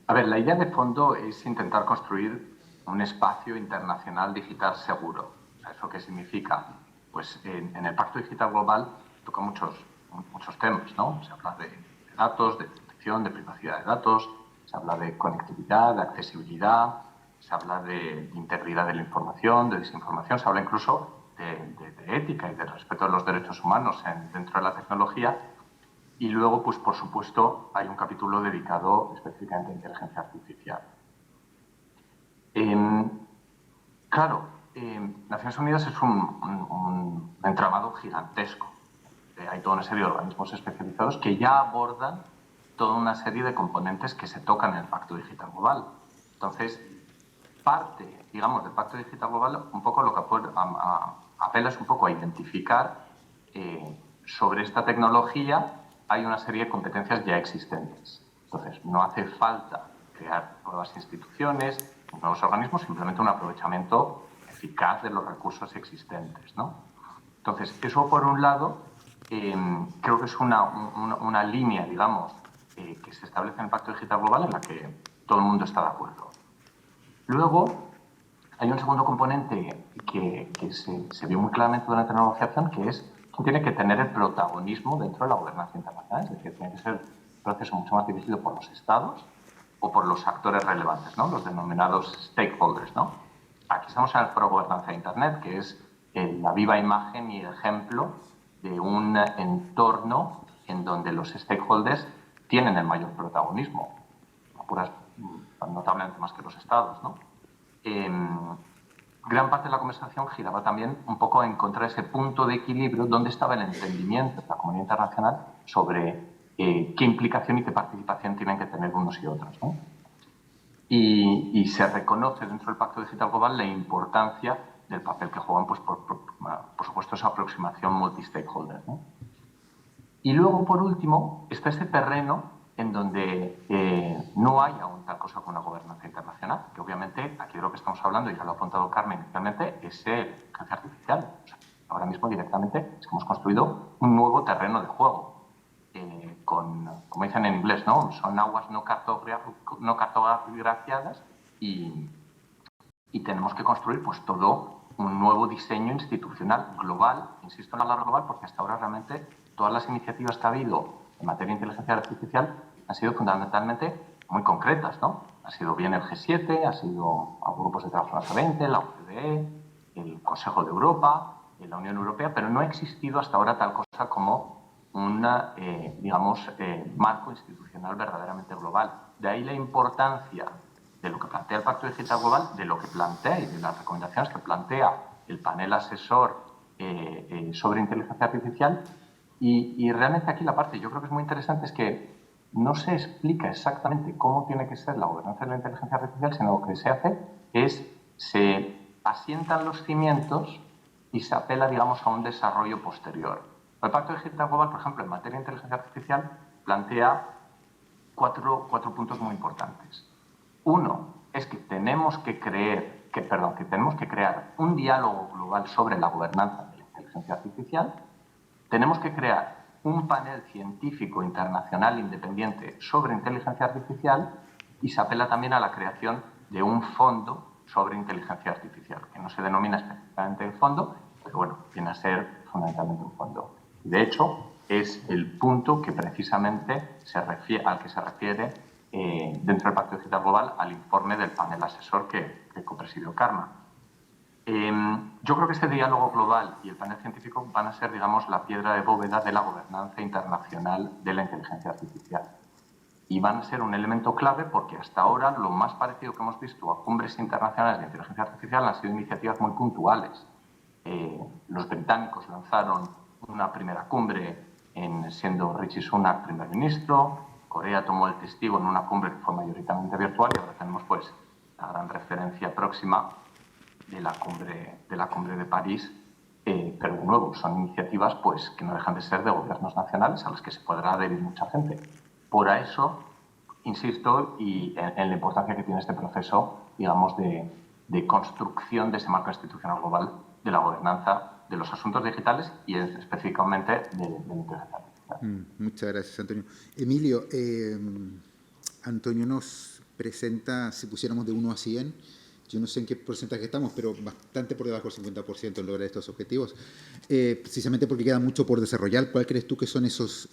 A ver, la idea de fondo es intentar construir un espacio internacional digital seguro. O sea, ¿eso qué significa? Pues en el Pacto Digital Global toca muchos temas, ¿no? Se habla de datos, de protección, de privacidad de datos, se habla de conectividad, de accesibilidad, se habla de integridad de la información, de desinformación, se habla incluso de ética y de respeto de los derechos humanos dentro de la tecnología. Y luego, pues por supuesto, hay un capítulo dedicado específicamente a inteligencia artificial. Claro, Naciones Unidas es un entramado gigantesco. Hay toda una serie de organismos especializados que ya abordan toda una serie de componentes que se tocan en el Pacto Digital Global. Entonces, parte, digamos, del Pacto Digital Global, un poco lo que apela es un poco a identificar sobre esta tecnología hay una serie de competencias ya existentes. Entonces, no hace falta crear nuevas instituciones, nuevos organismos, simplemente un aprovechamiento eficaz de los recursos existentes, ¿no? Entonces, eso por un lado, creo que es una línea, digamos, que se establece en el Pacto Digital Global en la que todo el mundo está de acuerdo. Luego, hay un segundo componente que se vio muy claramente durante la negociación, que es que tiene que tener el protagonismo dentro de la gobernanza internacional, es decir, tiene que ser un proceso mucho más dirigido por los estados o por los actores relevantes, ¿no? Los denominados stakeholders, ¿no? Aquí estamos en el Foro Gobernanza de Internet, que es la viva imagen y ejemplo de un entorno en donde los stakeholders tienen el mayor protagonismo, notablemente más que los estados, ¿no? Gran parte de la conversación giraba también un poco en contra de ese punto de equilibrio donde estaba el entendimiento de la comunidad internacional sobre qué implicación y qué participación tienen que tener unos y otros, ¿no? Y se reconoce dentro del Pacto Digital Global la importancia del papel que juegan, pues, por supuesto, esa aproximación multi-stakeholder, ¿no? Y luego, por último, está ese terreno en donde no hay aún tal cosa como una gobernanza internacional, que obviamente aquí de lo que estamos hablando, y ya lo ha apuntado Carmen inicialmente, es la inteligencia artificial. O sea, ahora mismo directamente es que hemos construido un nuevo terreno de juego, como dicen en inglés, ¿no? Son aguas no cartografiadas y tenemos que construir pues todo un nuevo diseño institucional global, insisto en la palabra global, porque hasta ahora realmente todas las iniciativas que ha habido en materia de inteligencia artificial han sido fundamentalmente muy concretas, ¿no? Ha sido bien el G7, ha sido a grupos de trabajo en la G20, la OCDE, el Consejo de Europa, la Unión Europea, pero no ha existido hasta ahora tal cosa como un marco institucional verdaderamente global. De ahí la importancia de lo que plantea el Pacto Digital Global, de lo que plantea y de las recomendaciones que plantea el panel asesor sobre inteligencia artificial. Y realmente aquí la parte, yo creo que es muy interesante, es que no se explica exactamente cómo tiene que ser la gobernanza de la inteligencia artificial, sino lo que se hace es se asientan los cimientos y se apela, digamos, a un desarrollo posterior. El Pacto Digital Global, por ejemplo, en materia de inteligencia artificial, plantea cuatro puntos muy importantes. Uno es que tenemos que crear un diálogo global sobre la gobernanza de la inteligencia artificial. Tenemos que crear un panel científico internacional independiente sobre inteligencia artificial y se apela también a la creación de un fondo sobre inteligencia artificial, que no se denomina específicamente el fondo, pero bueno, viene a ser fundamentalmente un fondo. De hecho, es el punto que precisamente al que se refiere dentro del Pacto Digital Global al informe del panel asesor que copresidió Karma. Yo creo que este diálogo global y el panel científico van a ser, digamos, la piedra de bóveda de la gobernanza internacional de la inteligencia artificial. Y van a ser un elemento clave porque hasta ahora lo más parecido que hemos visto a cumbres internacionales de inteligencia artificial han sido iniciativas muy puntuales. Los británicos lanzaron una primera cumbre siendo Rishi Sunak primer ministro. Corea tomó el testigo en una cumbre que fue mayoritariamente virtual y ahora tenemos pues la gran referencia próxima de la cumbre de París, pero de nuevo son iniciativas pues que no dejan de ser de gobiernos nacionales a las que se podrá adherir mucha gente. Por eso insisto en la importancia que tiene este proceso, digamos, de construcción de ese marco institucional global de la gobernanza de los asuntos digitales y específicamente de la inteligencia artificial. Muchas gracias, Antonio. Emilio, Antonio nos presenta, si pusiéramos de 1 a 100, yo no sé en qué porcentaje estamos, pero bastante por debajo del 50% en lograr estos objetivos, precisamente porque queda mucho por desarrollar. ¿Cuál crees tú que son esos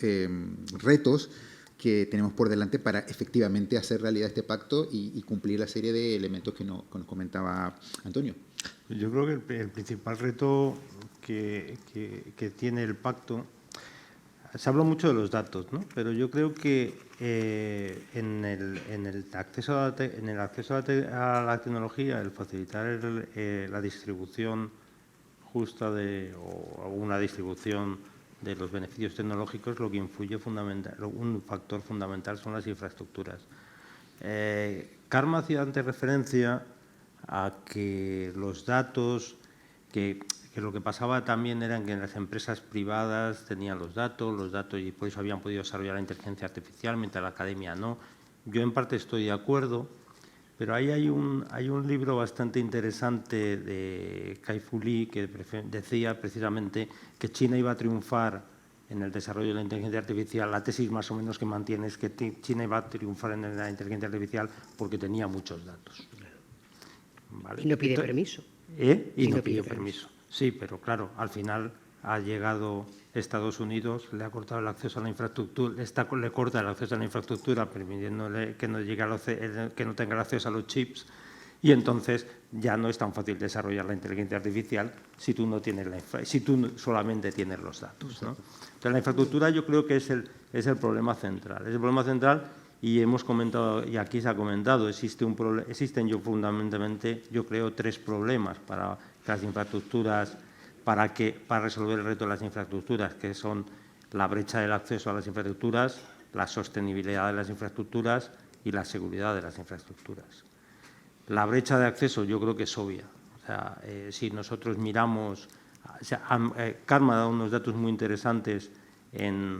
retos que tenemos por delante para efectivamente hacer realidad este pacto y cumplir la serie de elementos que nos comentaba Antonio? Yo creo que el principal reto que tiene el pacto, se habla mucho de los datos, ¿no? Pero yo creo que en el acceso a la tecnología, el facilitar la distribución justa o una distribución de los beneficios tecnológicos, lo que influye un factor fundamental son las infraestructuras. Karma hacía antes referencia a que los datos, que lo que pasaba también era que las empresas privadas tenían los datos y por eso habían podido desarrollar la inteligencia artificial, mientras la academia no. Yo en parte estoy de acuerdo, pero ahí hay un libro bastante interesante de Kai-Fu Lee que decía precisamente que China iba a triunfar en el desarrollo de la inteligencia artificial. La tesis más o menos que mantiene es que China iba a triunfar en la inteligencia artificial porque tenía muchos datos. ¿Vale? Y no pide permiso. Y no pide permiso. Sí, pero claro, al final ha llegado Estados Unidos, le ha cortado el acceso a la infraestructura, le corta el acceso a la infraestructura, permitiéndole que no tenga el acceso a los chips, y entonces ya no es tan fácil desarrollar la inteligencia artificial si tú solamente tienes los datos, ¿no? Entonces, la infraestructura yo creo que es el problema central. Es el problema central. Y hemos comentado, y aquí se ha comentado, existen fundamentalmente, yo creo, 3 problemas para las infraestructuras, para resolver el reto de las infraestructuras, que son la brecha del acceso a las infraestructuras, la sostenibilidad de las infraestructuras y la seguridad de las infraestructuras. La brecha de acceso yo creo que es obvia. O sea, si nosotros miramos, Karma ha dado unos datos muy interesantes de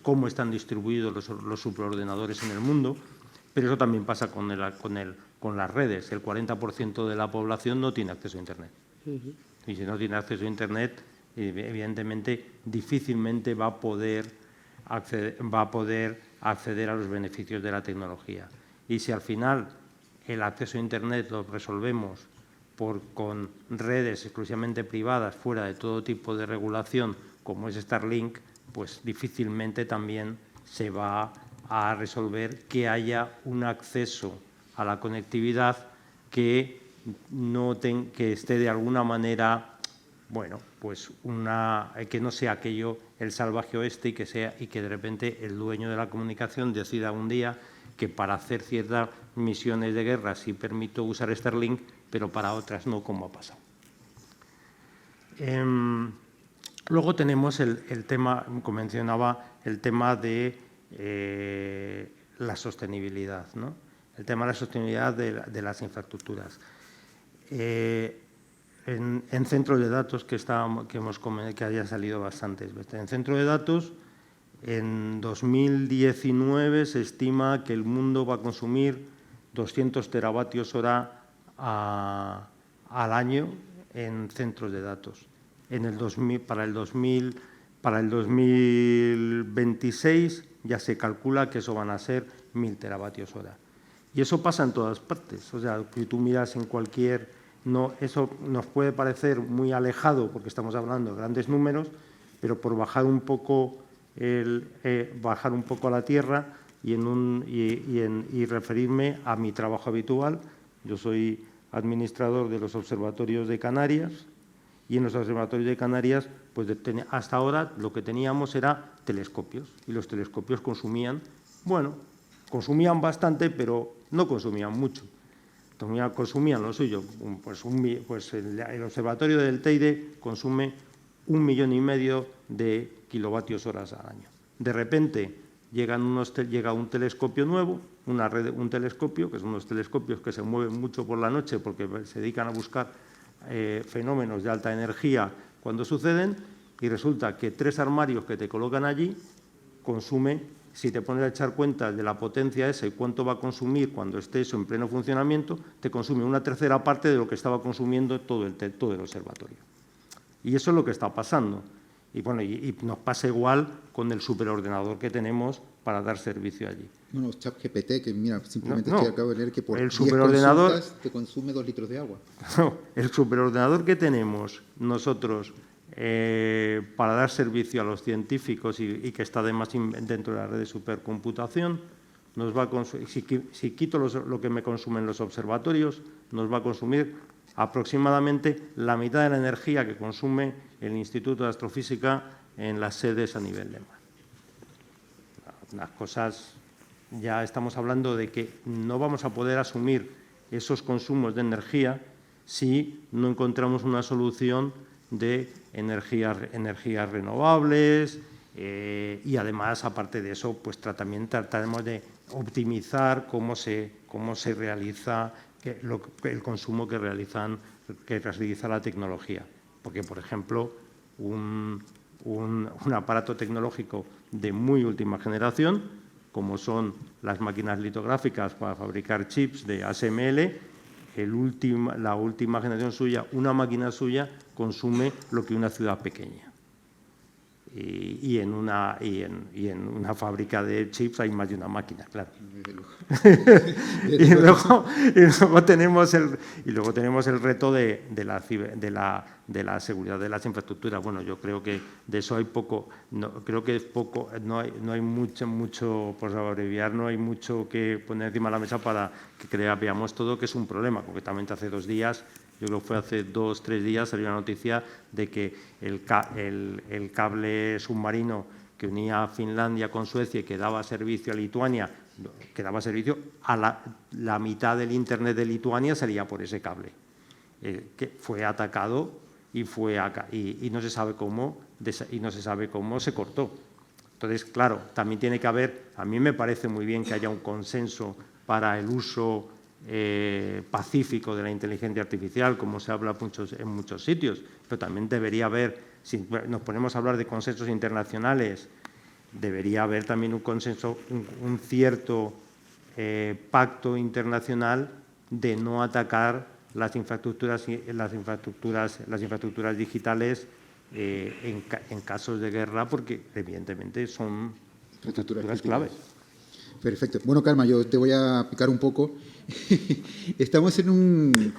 cómo están distribuidos los superordenadores en el mundo, pero eso también pasa con las redes. El 40% de la población no tiene acceso a Internet. Y si no tiene acceso a Internet, evidentemente difícilmente va a poder acceder a los beneficios de la tecnología. Y si al final el acceso a Internet lo resolvemos con redes exclusivamente privadas, fuera de todo tipo de regulación, como es Starlink, pues difícilmente también se va a resolver que haya un acceso a la conectividad que esté de alguna manera, bueno, pues que no sea aquello el salvaje oeste y que de repente el dueño de la comunicación decida un día que para hacer ciertas misiones de guerra sí permito usar Starlink, pero para otras no, como ha pasado. Luego tenemos el tema, como mencionaba, el tema de la sostenibilidad, ¿no? El tema de la sostenibilidad de las infraestructuras. En centros de datos que haya salido bastantes veces. En centro de datos, en 2019 se estima que el mundo va a consumir 200 teravatios hora al año en centros de datos. Para el 2026 ya se calcula que eso van a ser 1000 teravatios hora. Y eso pasa en todas partes. O sea, si tú miras en cualquier... eso nos puede parecer muy alejado porque estamos hablando de grandes números, pero por bajar un poco a la tierra y referirme a mi trabajo habitual. Yo soy administrador de los observatorios de Canarias y en los observatorios de Canarias, pues hasta ahora lo que teníamos era telescopios y los telescopios consumían bastante, pero no consumían mucho. Consumían lo suyo. Pues el observatorio del Teide consume 1,5 millones de kilovatios horas al año. De repente llega un telescopio nuevo, un telescopio, que son unos telescopios que se mueven mucho por la noche porque se dedican a buscar fenómenos de alta energía cuando suceden, y resulta que 3 armarios que te colocan allí consume, si te pones a echar cuentas de la potencia esa y cuánto va a consumir cuando esté eso en pleno funcionamiento, te consume 1/3 parte de lo que estaba consumiendo todo el observatorio. Y eso es lo que está pasando. Y bueno, y nos pasa igual con el superordenador que tenemos para dar servicio allí. Bueno, ChatGPT, que mira, simplemente acabo de leer que por 10 consultas te consume 2 litros de agua. No, el superordenador que tenemos nosotros para dar servicio a los científicos y que está además dentro de la red de supercomputación, nos va a consumir, si quito lo que me consumen los observatorios, nos va a consumir aproximadamente la mitad de la energía que consume el Instituto de Astrofísica en las sedes a nivel de mar. Las cosas, ya estamos hablando de que no vamos a poder asumir esos consumos de energía si no encontramos una solución de energías renovables y además, aparte de eso, pues también trataremos de optimizar cómo se realiza el consumo que realiza la tecnología. Porque, por ejemplo, un aparato tecnológico de muy última generación, como son las máquinas litográficas para fabricar chips de ASML, la última generación suya, una máquina suya, consume lo que una ciudad pequeña. Y en una fábrica de chips hay más de una máquina, claro. y luego tenemos el reto de la seguridad de las infraestructuras. Bueno, yo creo que de eso hay poco, no hay mucho, por abreviar, no hay mucho que poner encima de la mesa para que veamos todo que es un problema. Concretamente hace 2 días, yo creo que fue hace 2 o 3 días, salió la noticia de que el cable submarino que unía a Finlandia con Suecia y que daba servicio a Lituania, que daba servicio a la mitad del Internet de Lituania, salía por ese cable, que fue atacado y no se sabe cómo se cortó. Entonces, claro, también tiene que haber, a mí me parece muy bien que haya un consenso para el uso pacífico de la inteligencia artificial, como se habla en muchos sitios, pero también debería haber, si nos ponemos a hablar de consensos internacionales, debería haber también un consenso, un cierto pacto internacional de no atacar las infraestructuras digitales en casos de guerra, porque evidentemente son infraestructuras claves. Perfecto. Bueno, Karma, yo te voy a picar un poco.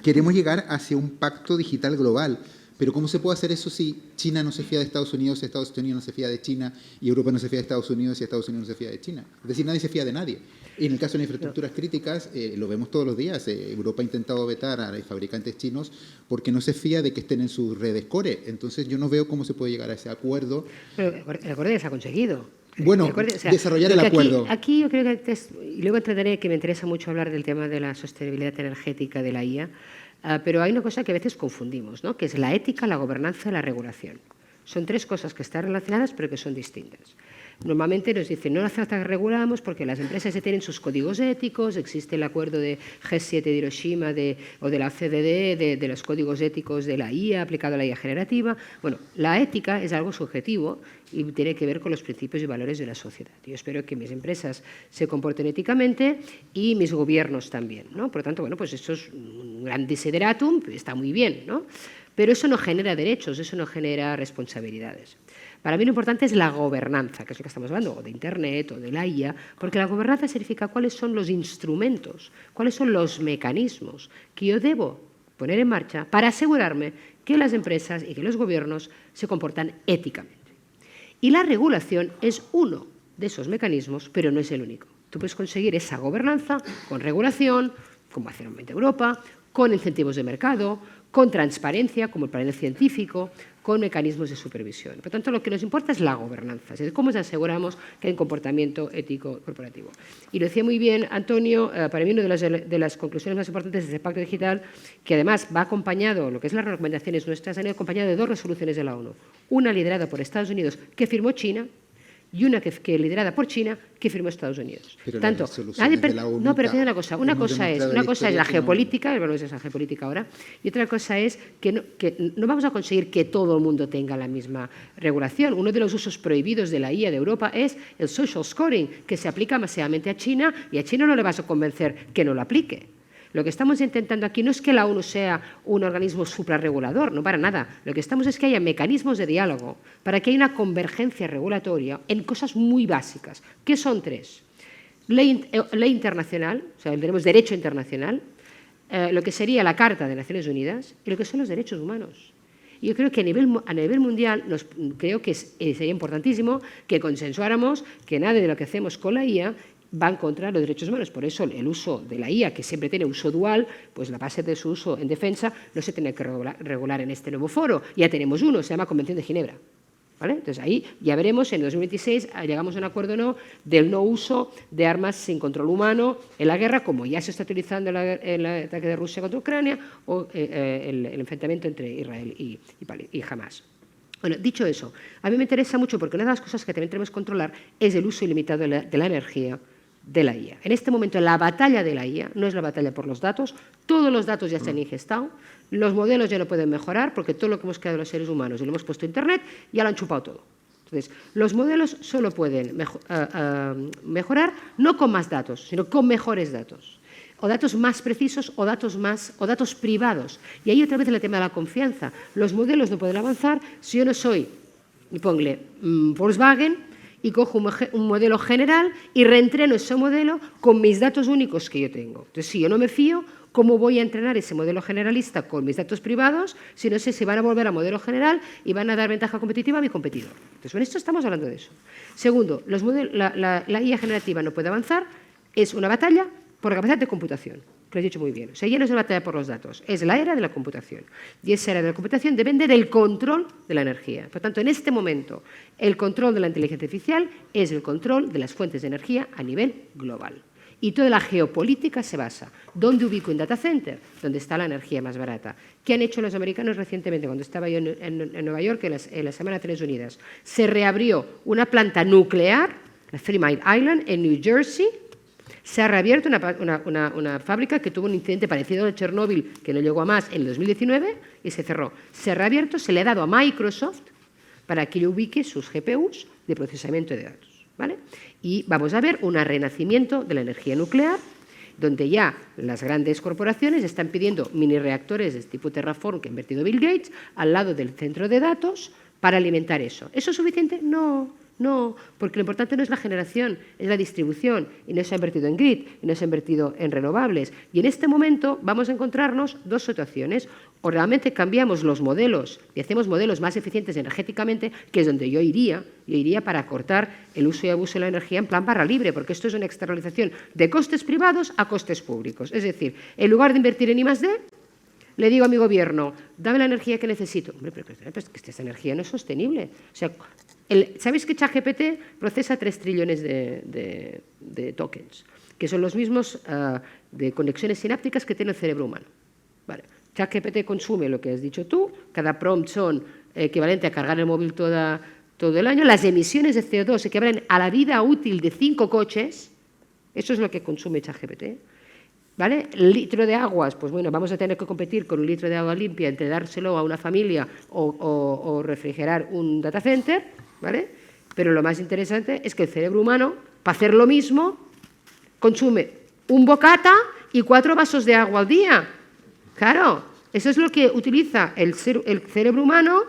Queremos llegar hacia un pacto digital global, Pero ¿cómo se puede hacer eso si China no se fía de Estados Unidos, Estados Unidos no se fía de China, y Europa no se fía de Estados Unidos y Estados Unidos no se fía de China? Es decir, nadie se fía de nadie. Y en el caso de las infraestructuras críticas, lo vemos todos los días. Europa ha intentado vetar a los fabricantes chinos porque no se fía de que estén en sus redes core. Entonces yo no veo cómo se puede llegar a ese acuerdo. Pero el acuerdo ya se ha conseguido. Bueno, desarrollar el acuerdo. Aquí yo creo que, y luego entenderé que me interesa mucho hablar del tema de la sostenibilidad energética de la IA, pero hay una cosa que a veces confundimos, ¿no? Que es la ética, la gobernanza y la regulación. Son tres cosas que están relacionadas pero que son distintas. Normalmente nos dicen, no hace falta que regulamos porque las empresas ya tienen sus códigos éticos, existe el acuerdo de G7 de Hiroshima o de la OCDE de los códigos éticos de la IA aplicado a la IA generativa. Bueno, la ética es algo subjetivo y tiene que ver con los principios y valores de la sociedad. Yo espero que mis empresas se comporten éticamente y mis gobiernos también, ¿no? Por lo tanto, bueno, pues esto es un gran desideratum, está muy bien, ¿no? Pero eso no genera derechos, eso no genera responsabilidades. Para mí lo importante es la gobernanza, que es lo que estamos hablando, o de Internet o de la IA, porque la gobernanza significa cuáles son los instrumentos, cuáles son los mecanismos que yo debo poner en marcha para asegurarme que las empresas y que los gobiernos se comportan éticamente. Y la regulación es uno de esos mecanismos, pero no es el único. Tú puedes conseguir esa gobernanza con regulación, como hace normalmente Europa, con incentivos de mercado, con transparencia, como el panel científico, con mecanismos de supervisión. Por tanto, lo que nos importa es la gobernanza, es decir, cómo nos aseguramos que hay un comportamiento ético corporativo. Y lo decía muy bien Antonio, para mí una de las conclusiones más importantes de este Pacto Digital, que además va acompañado, lo que es las recomendaciones nuestras, han ido acompañado de dos resoluciones de la ONU. Una liderada por Estados Unidos, que firmó China, y una que liderada por China, que firmó Estados Unidos. Pero tanto, no, pero fíjate una cosa es la geopolítica, bueno, es la geopolítica ahora, y otra cosa es que no vamos a conseguir que todo el mundo tenga la misma regulación. Uno de los usos prohibidos de la IA de Europa es el social scoring, que se aplica masivamente a China, y a China no le vas a convencer que no lo aplique. Lo que estamos intentando aquí no es que la ONU sea un organismo suprarregulador, no para nada. Lo que estamos es que haya mecanismos de diálogo para que haya una convergencia regulatoria en cosas muy básicas, que son tres. Ley internacional, o sea, tenemos derecho internacional, lo que sería la Carta de Naciones Unidas y lo que son los derechos humanos. Y yo creo que a nivel mundial creo que sería importantísimo que consensuáramos que nada de lo que hacemos con la IA va en contra de los derechos humanos. Por eso el uso de la IA, que siempre tiene uso dual, pues la base de su uso en defensa no se tiene que regular en este nuevo foro. Ya tenemos uno, se llama Convención de Ginebra. ¿Vale? Entonces ahí ya veremos, en 2026 llegamos a un acuerdo o no del no uso de armas sin control humano en la guerra, como ya se está utilizando en el ataque de Rusia contra Ucrania o el enfrentamiento entre Israel y Hamas. Bueno, dicho eso, a mí me interesa mucho porque una de las cosas que también tenemos que controlar es el uso ilimitado de la energía de la IA. En este momento la batalla de la IA no es la batalla por los datos, todos los datos ya se han ingestado, los modelos ya no pueden mejorar porque todo lo que hemos creado los seres humanos y lo hemos puesto en Internet ya lo han chupado todo. Entonces, los modelos solo pueden mejorar no con más datos, sino con mejores datos, o datos más precisos o datos privados. Y ahí otra vez el tema de la confianza. Los modelos no pueden avanzar si yo no soy, y ponle Volkswagen, y cojo un modelo general y reentreno ese modelo con mis datos únicos que yo tengo. Entonces, si yo no me fío, ¿cómo voy a entrenar ese modelo generalista con mis datos privados si no sé si van a volver a modelo general y van a dar ventaja competitiva a mi competidor? Entonces, en esto estamos hablando de eso. Segundo, la IA generativa no puede avanzar, es una batalla por la capacidad de computación, que lo he dicho muy bien. O sea, ya no es una batalla por los datos, es la era de la computación. Y esa era de la computación depende del control de la energía. Por tanto, en este momento, el control de la inteligencia artificial es el control de las fuentes de energía a nivel global. Y toda la geopolítica se basa. ¿Dónde ubico un data center? Donde está la energía más barata. ¿Qué han hecho los americanos recientemente? Cuando estaba yo en Nueva York, en la Semana de Naciones Unidas, se reabrió una planta nuclear, la Three Mile Island, en New Jersey. Se ha reabierto una fábrica que tuvo un incidente parecido al Chernóbil, que no llegó a más, en el 2019, y se cerró. Se ha reabierto, se le ha dado a Microsoft para que ubique sus GPUs de procesamiento de datos, ¿vale? Y vamos a ver un renacimiento de la energía nuclear, donde ya las grandes corporaciones están pidiendo mini reactores de tipo Terraform que ha invertido Bill Gates al lado del centro de datos para alimentar eso. ¿Eso es suficiente? No. No, porque lo importante no es la generación, es la distribución, y no se ha invertido en grid, y no se ha invertido en renovables. Y en este momento vamos a encontrarnos dos situaciones. O realmente cambiamos los modelos y hacemos modelos más eficientes energéticamente, que es donde yo iría para cortar el uso y abuso de la energía en plan barra libre, porque esto es una externalización de costes privados a costes públicos. Es decir, en lugar de invertir en I+D, le digo a mi gobierno, dame la energía que necesito. Hombre, pero que esta energía no es sostenible. O sea, ¿sabéis que ChatGPT procesa 3 trillones de tokens? Que son los mismos de conexiones sinápticas que tiene el cerebro humano. Vale. ChatGPT consume lo que has dicho tú, cada prompt son equivalente a cargar el móvil todo el año. Las emisiones de CO2 equivalen a la vida útil de 5 coches. Eso es lo que consume ChatGPT. ¿Vale? El litro de aguas, pues bueno, vamos a tener que competir con un litro de agua limpia entre dárselo a una familia o refrigerar un data center, ¿vale? Pero lo más interesante es que el cerebro humano, para hacer lo mismo, consume un bocata y 4 vasos de agua al día. Claro, eso es lo que utiliza el cerebro humano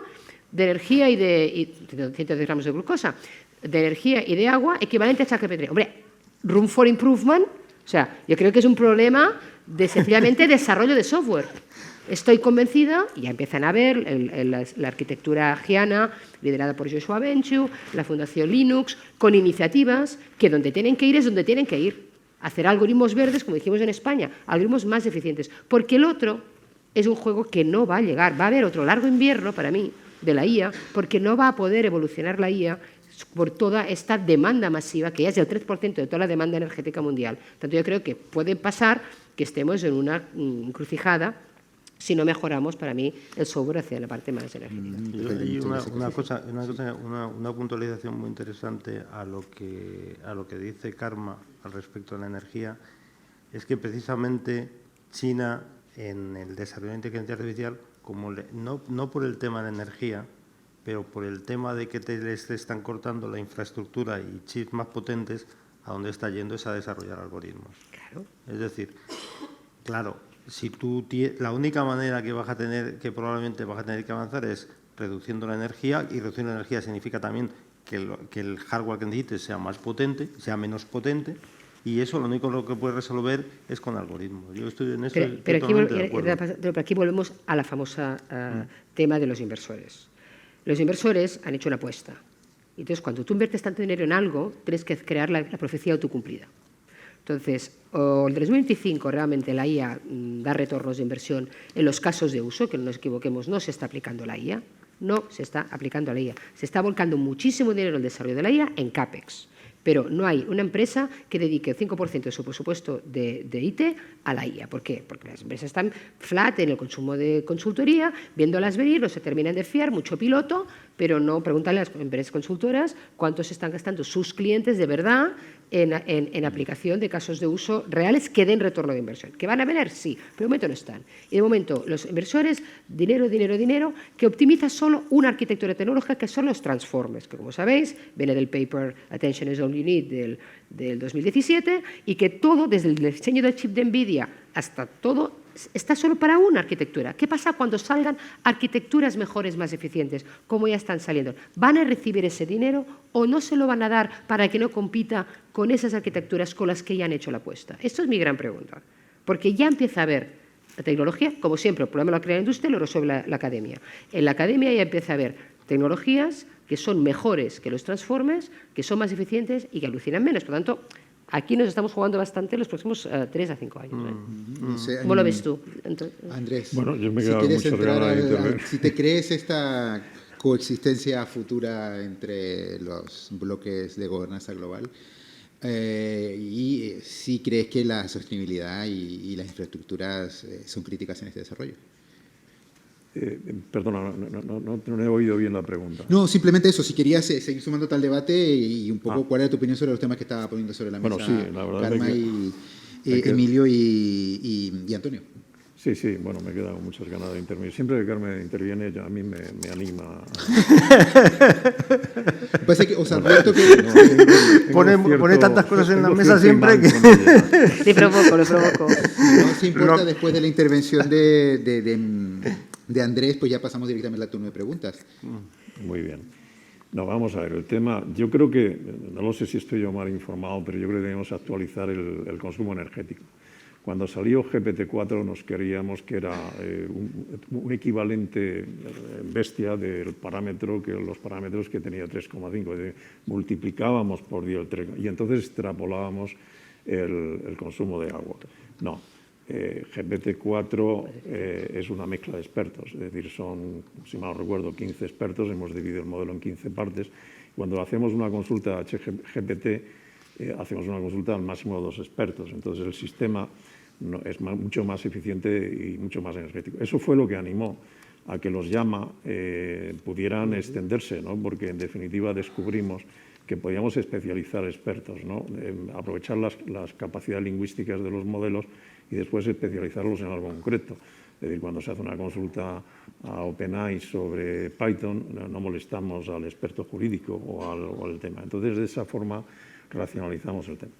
de energía y de 110 gramos de glucosa, de energía y de agua equivalente a ChatGPT. Hombre, room for improvement. O sea, yo creo que es un problema de sencillamente desarrollo de software. Estoy convencida, y ya empiezan a ver la arquitectura Giana, liderada por Joshua Benchu, la Fundación Linux, con iniciativas que donde tienen que ir es donde tienen que ir. Hacer algoritmos verdes, como dijimos en España, algoritmos más eficientes. Porque el otro es un juego que no va a llegar. Va a haber otro largo invierno, para mí, de la IA, porque no va a poder evolucionar la IA por toda esta demanda masiva, que ya es el 3% de toda la demanda energética mundial. Tanto yo creo que puede pasar que estemos en una encrucijada si no mejoramos, para mí, el software hacia la parte más energética. Hay una puntualización muy interesante a lo que dice Karma al respecto de la energía, es que precisamente China, en el desarrollo de inteligencia artificial, no por el tema de energía, pero por el tema de que les están cortando la infraestructura y chips más potentes, a donde está yendo es a desarrollar algoritmos. Claro. Es decir, claro, si la única manera que probablemente vas a tener que avanzar es reduciendo la energía, y reduciendo la energía significa también que el hardware que necesites sea más potente, sea menos potente, y eso lo único que puede resolver es con algoritmos. Yo estoy en eso totalmente de acuerdo. Pero aquí volvemos a la famosa tema de los inversores. Los inversores han hecho una apuesta. Entonces, cuando tú inviertes tanto dinero en algo, tienes que crear la profecía autocumplida. Entonces, el 2025 realmente la IA da retornos de inversión en los casos de uso, que no nos equivoquemos, no se está aplicando la IA, no se está aplicando la IA. Se está volcando muchísimo dinero en el desarrollo de la IA en CAPEX. Pero no hay una empresa que dedique el 5% de su presupuesto de IT a la IA. ¿Por qué? Porque las empresas están flat en el consumo de consultoría, viéndolas venir, no se terminan de fiar, mucho piloto, pero no preguntan a las empresas consultoras cuántos están gastando sus clientes de verdad en aplicación de casos de uso reales que den retorno de inversión. ¿Que van a venir? Sí, pero de momento no están. Y de momento los inversores, dinero, que optimiza solo una arquitectura tecnológica que son los transformers, que como sabéis, viene del paper Attention is all you need del 2017, y que todo, desde el diseño del chip de NVIDIA hasta todo, está solo para una arquitectura. ¿Qué pasa cuando salgan arquitecturas mejores, más eficientes, como ya están saliendo? ¿Van a recibir ese dinero o no se lo van a dar para que no compita con esas arquitecturas con las que ya han hecho la apuesta? Esto es mi gran pregunta, porque ya empieza a haber la tecnología, como siempre, el problema lo crea la industria, lo resuelve la academia. En la academia ya empieza a haber tecnologías que son mejores que los transformers, que son más eficientes y que alucinan menos. Por lo tanto, aquí nos estamos jugando bastante los próximos 3 a 5 años. No sé, ¿Cómo lo ves tú? Andrés, bueno, yo me he quedado con muchas ganas de intervenir. si te crees esta coexistencia futura entre los bloques de gobernanza global, y si crees que la sostenibilidad y las infraestructuras son críticas en este desarrollo. Perdona, no he oído bien la pregunta. No, simplemente eso, si querías seguir sumando tal debate y un poco cuál era tu opinión sobre los temas que estaba poniendo sobre la mesa, bueno, sí, la verdad Karma es que Emilio y Antonio. Sí, bueno, me he quedado con muchas ganas de intervenir. Siempre que Carmen interviene, a mí me anima. Parece que os advierto que... Pone tantas cosas en la mesa siempre que... Le provoco. No se importa, después de la intervención de Andrés, pues ya pasamos directamente al turno de preguntas. Muy bien. No, vamos a ver, el tema, yo creo que, no lo sé si estoy yo mal informado, pero yo creo que debemos actualizar el consumo energético. Cuando salió GPT-4 nos creíamos que era un equivalente bestia del parámetro, que los parámetros que tenía 3,5, multiplicábamos por 10 y entonces extrapolábamos el consumo de agua. No, GPT-4 es una mezcla de expertos, es decir, son, si mal no recuerdo, 15 expertos, hemos dividido el modelo en 15 partes. Cuando hacemos una consulta a GPT, hacemos una consulta al máximo de 2 expertos, entonces el sistema es mucho más eficiente y mucho más energético. Eso fue lo que animó a que los llama pudieran extenderse, ¿no? Porque en definitiva descubrimos que podíamos especializar expertos, ¿no? Aprovechar las capacidades lingüísticas de los modelos y después especializarlos en algo concreto. Es decir, cuando se hace una consulta a OpenAI sobre Python, no molestamos al experto jurídico o al tema. Entonces, de esa forma, racionalizamos el tema.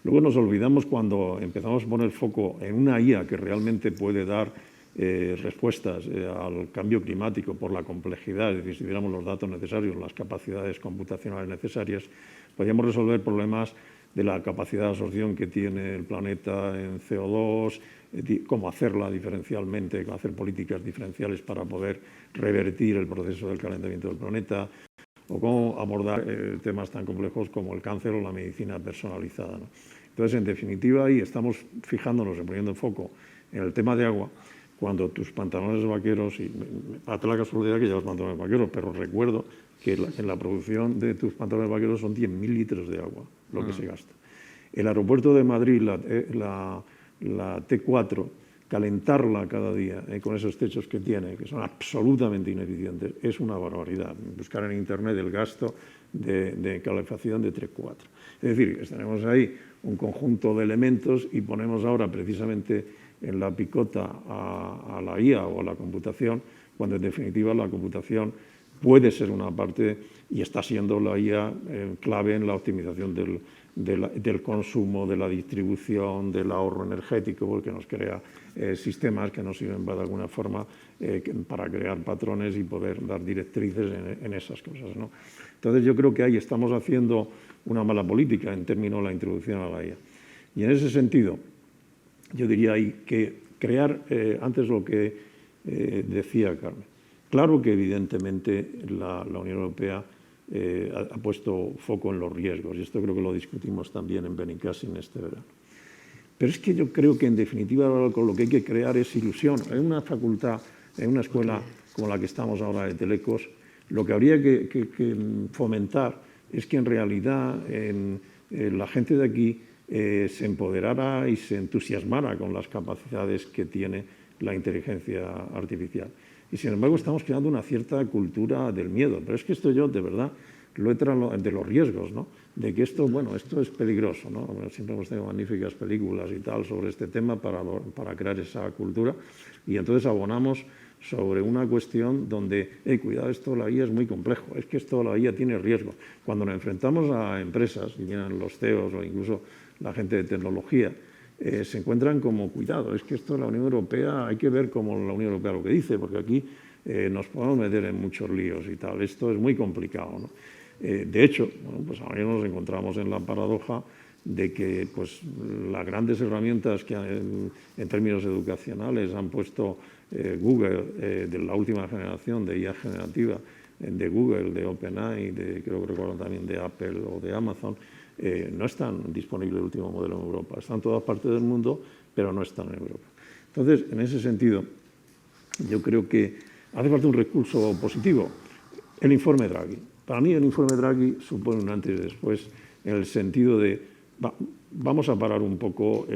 Luego nos olvidamos cuando empezamos a poner foco en una IA que realmente puede dar respuestas al cambio climático por la complejidad, es decir, si tuviéramos los datos necesarios, las capacidades computacionales necesarias, podríamos resolver problemas de la capacidad de absorción que tiene el planeta en CO2, cómo hacerla diferencialmente, cómo hacer políticas diferenciales para poder revertir el proceso del calentamiento del planeta, o cómo abordar temas tan complejos como el cáncer o la medicina personalizada, ¿no? Entonces, en definitiva, ahí estamos fijándonos y poniendo foco en el tema de agua, cuando tus pantalones vaqueros, y date la casualidad que llevas pantalones vaqueros, pero recuerdo que en la producción de tus pantalones vaqueros son 10.000 litros de agua lo que se gasta. El aeropuerto de Madrid, la T4, calentarla cada día con esos techos que tiene, que son absolutamente ineficientes, es una barbaridad. Buscar en Internet el gasto de calefacción de T4. Es decir, tenemos ahí un conjunto de elementos y ponemos ahora precisamente en la picota a la IA o a la computación, cuando en definitiva la computación puede ser una parte, y está siendo la IA clave en la optimización del consumo, de la distribución, del ahorro energético, porque nos crea sistemas que nos sirven de alguna forma para crear patrones y poder dar directrices en esas cosas, ¿no? Entonces yo creo que ahí estamos haciendo una mala política en términos de la introducción a la IA. Y en ese sentido, yo diría ahí que crear, antes lo que decía Carmen, claro que evidentemente la Unión Europea ha puesto foco en los riesgos, y esto creo que lo discutimos también en Benicàssim este verano. Pero es que yo creo que en definitiva con lo que hay que crear es ilusión. En una facultad, en una escuela como la que estamos ahora de Telecos, lo que habría que fomentar es que en realidad la gente de aquí se empoderara y se entusiasmara con las capacidades que tiene la inteligencia artificial. Y sin embargo estamos creando una cierta cultura del miedo. Pero es que esto yo de verdad lo he traído de los riesgos, ¿no? De que esto, bueno, esto es peligroso, ¿no? Bueno, siempre hemos tenido magníficas películas y tal sobre este tema para crear esa cultura, y entonces abonamos sobre una cuestión donde, cuidado, esto de la IA es muy complejo, es que esto de la IA tiene riesgo. Cuando nos enfrentamos a empresas, y vienen los CEOs o incluso la gente de tecnología, se encuentran como, cuidado, es que esto de la Unión Europea, hay que ver cómo la Unión Europea lo que dice, porque aquí nos podemos meter en muchos líos y tal, esto es muy complicado, ¿no? De hecho, bueno, pues ahora nos encontramos en la paradoja de que pues, las grandes herramientas que en términos educacionales han puesto Google, de la última generación de IA generativa, de Google, de OpenAI, creo que recuerdo también de Apple o de Amazon, no están disponibles el último modelo en Europa. Están en todas partes del mundo, pero no están en Europa. Entonces, en ese sentido, yo creo que hace falta un recurso positivo. El informe Draghi. Para mí el informe Draghi supone un antes y después en el sentido de vamos a parar un poco,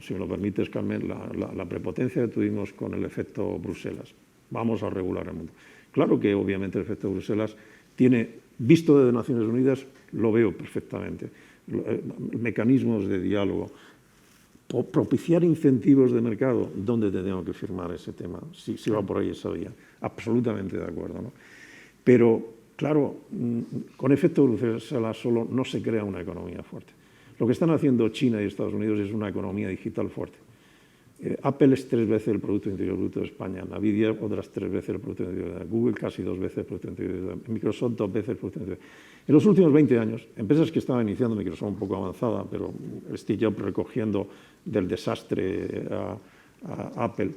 si me lo permites, Carmen, la prepotencia que tuvimos con el efecto Bruselas. Vamos a regular el mundo. Claro que obviamente el efecto Bruselas tiene, visto desde Naciones Unidas, lo veo perfectamente, mecanismos de diálogo, propiciar incentivos de mercado, ¿dónde tenemos que firmar ese tema? Si va por ahí esa vía, absolutamente de acuerdo, ¿no? Pero claro, con efecto Bruselas solo no se crea una economía fuerte. Lo que están haciendo China y Estados Unidos es una economía digital fuerte. Apple es 3 veces el Producto Interior Bruto de España, Nvidia otras 3 veces el Producto Interior Bruto de Google, casi 2 veces el Producto Interior Bruto, Microsoft 2 veces el Producto Interior Bruto. En los últimos 20 años, empresas que estaban iniciando, Microsoft un poco avanzada, pero Steve Jobs recogiendo del desastre a Apple,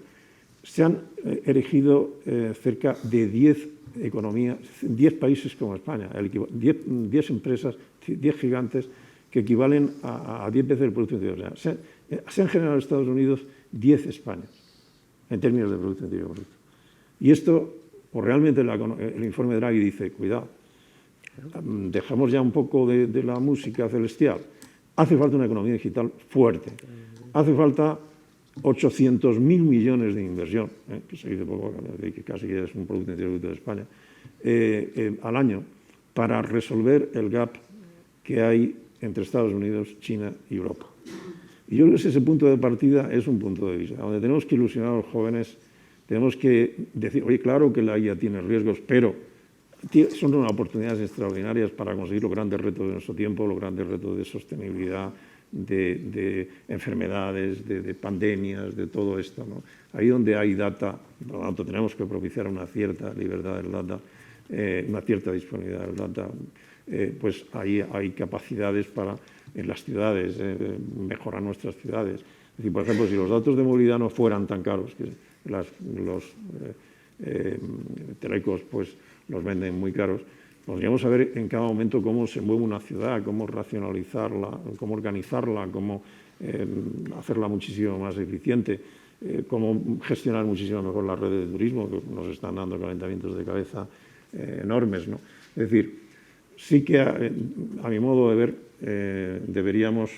se han erigido cerca de 10 economías, 10 países como España, 10 empresas, 10 gigantes que equivalen a 10 veces el Producto Interior. O sea, se han generado en Estados Unidos 10 Españas en términos de Producto Interior Bruto. Y esto, pues realmente el informe de Draghi dice, cuidado, dejamos ya un poco de la música celestial. Hace falta una economía digital fuerte. Hace falta 800.000 millones de inversión, que se dice poco, que casi es un Producto Interior Bruto de España, al año, para resolver el gap que hay entre Estados Unidos, China y Europa. Y yo creo que ese punto de partida es un punto de vista, donde tenemos que ilusionar a los jóvenes, tenemos que decir, oye, claro que la IA tiene riesgos, pero son unas oportunidades extraordinarias para conseguir los grandes retos de nuestro tiempo, los grandes retos de sostenibilidad, de enfermedades, de pandemias, de todo esto, ¿no? Ahí donde hay data, por lo tanto tenemos que propiciar una cierta libertad del data, una cierta disponibilidad del data, pues ahí hay capacidades para en las ciudades, mejorar nuestras ciudades. Es decir, por ejemplo, si los datos de movilidad no fueran tan caros, que los telecos pues los venden muy caros, podríamos saber en cada momento cómo se mueve una ciudad, cómo racionalizarla, cómo organizarla, cómo hacerla muchísimo más eficiente, cómo gestionar muchísimo mejor las redes de turismo, que nos están dando calentamientos de cabeza enormes, ¿no? Es decir, sí que a mi modo de ver deberíamos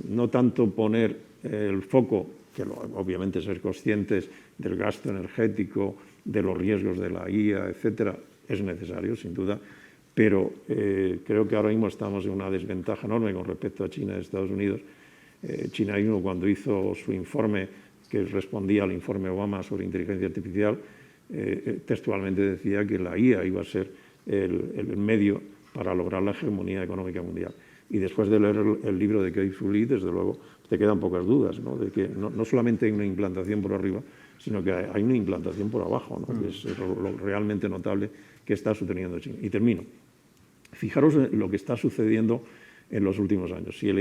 no tanto poner el foco, que obviamente ser conscientes del gasto energético, de los riesgos de la IA, etcétera, es necesario, sin duda, pero creo que ahora mismo estamos en una desventaja enorme con respecto a China y Estados Unidos. China mismo, cuando hizo su informe, que respondía al informe Obama sobre inteligencia artificial, textualmente decía que la IA iba a ser el medio para lograr la hegemonía económica mundial. Y después de leer el libro de Kei-Fu Lee, desde luego, te quedan pocas dudas, ¿no? De que no solamente hay una implantación por arriba, sino que hay una implantación por abajo, ¿no? Que es lo realmente notable que está sucediendo en China. Y termino. Fijaros en lo que está sucediendo en los últimos años. Si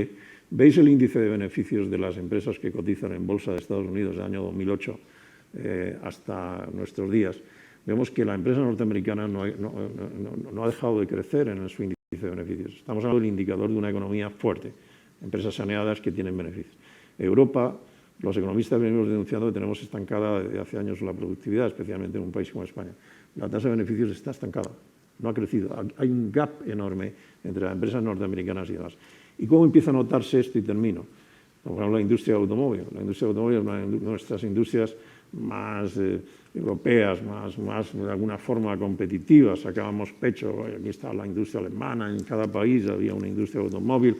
veis el índice de beneficios de las empresas que cotizan en bolsa de Estados Unidos del año 2008 hasta nuestros días, vemos que la empresa norteamericana no ha dejado de crecer en su índice de beneficios. Estamos hablando del indicador de una economía fuerte, empresas saneadas que tienen beneficios. Europa, los economistas venimos denunciando que tenemos estancada desde hace años la productividad, especialmente en un país como España. La tasa de beneficios está estancada, no ha crecido. Hay un gap enorme entre las empresas norteamericanas y demás. ¿Y cómo empieza a notarse esto? Y termino. Por ejemplo, la industria automóvil. La industria automóvil es una de nuestras industrias más europeas, más de alguna forma competitivas. Sacábamos pecho, aquí está la industria alemana, en cada país había una industria automóvil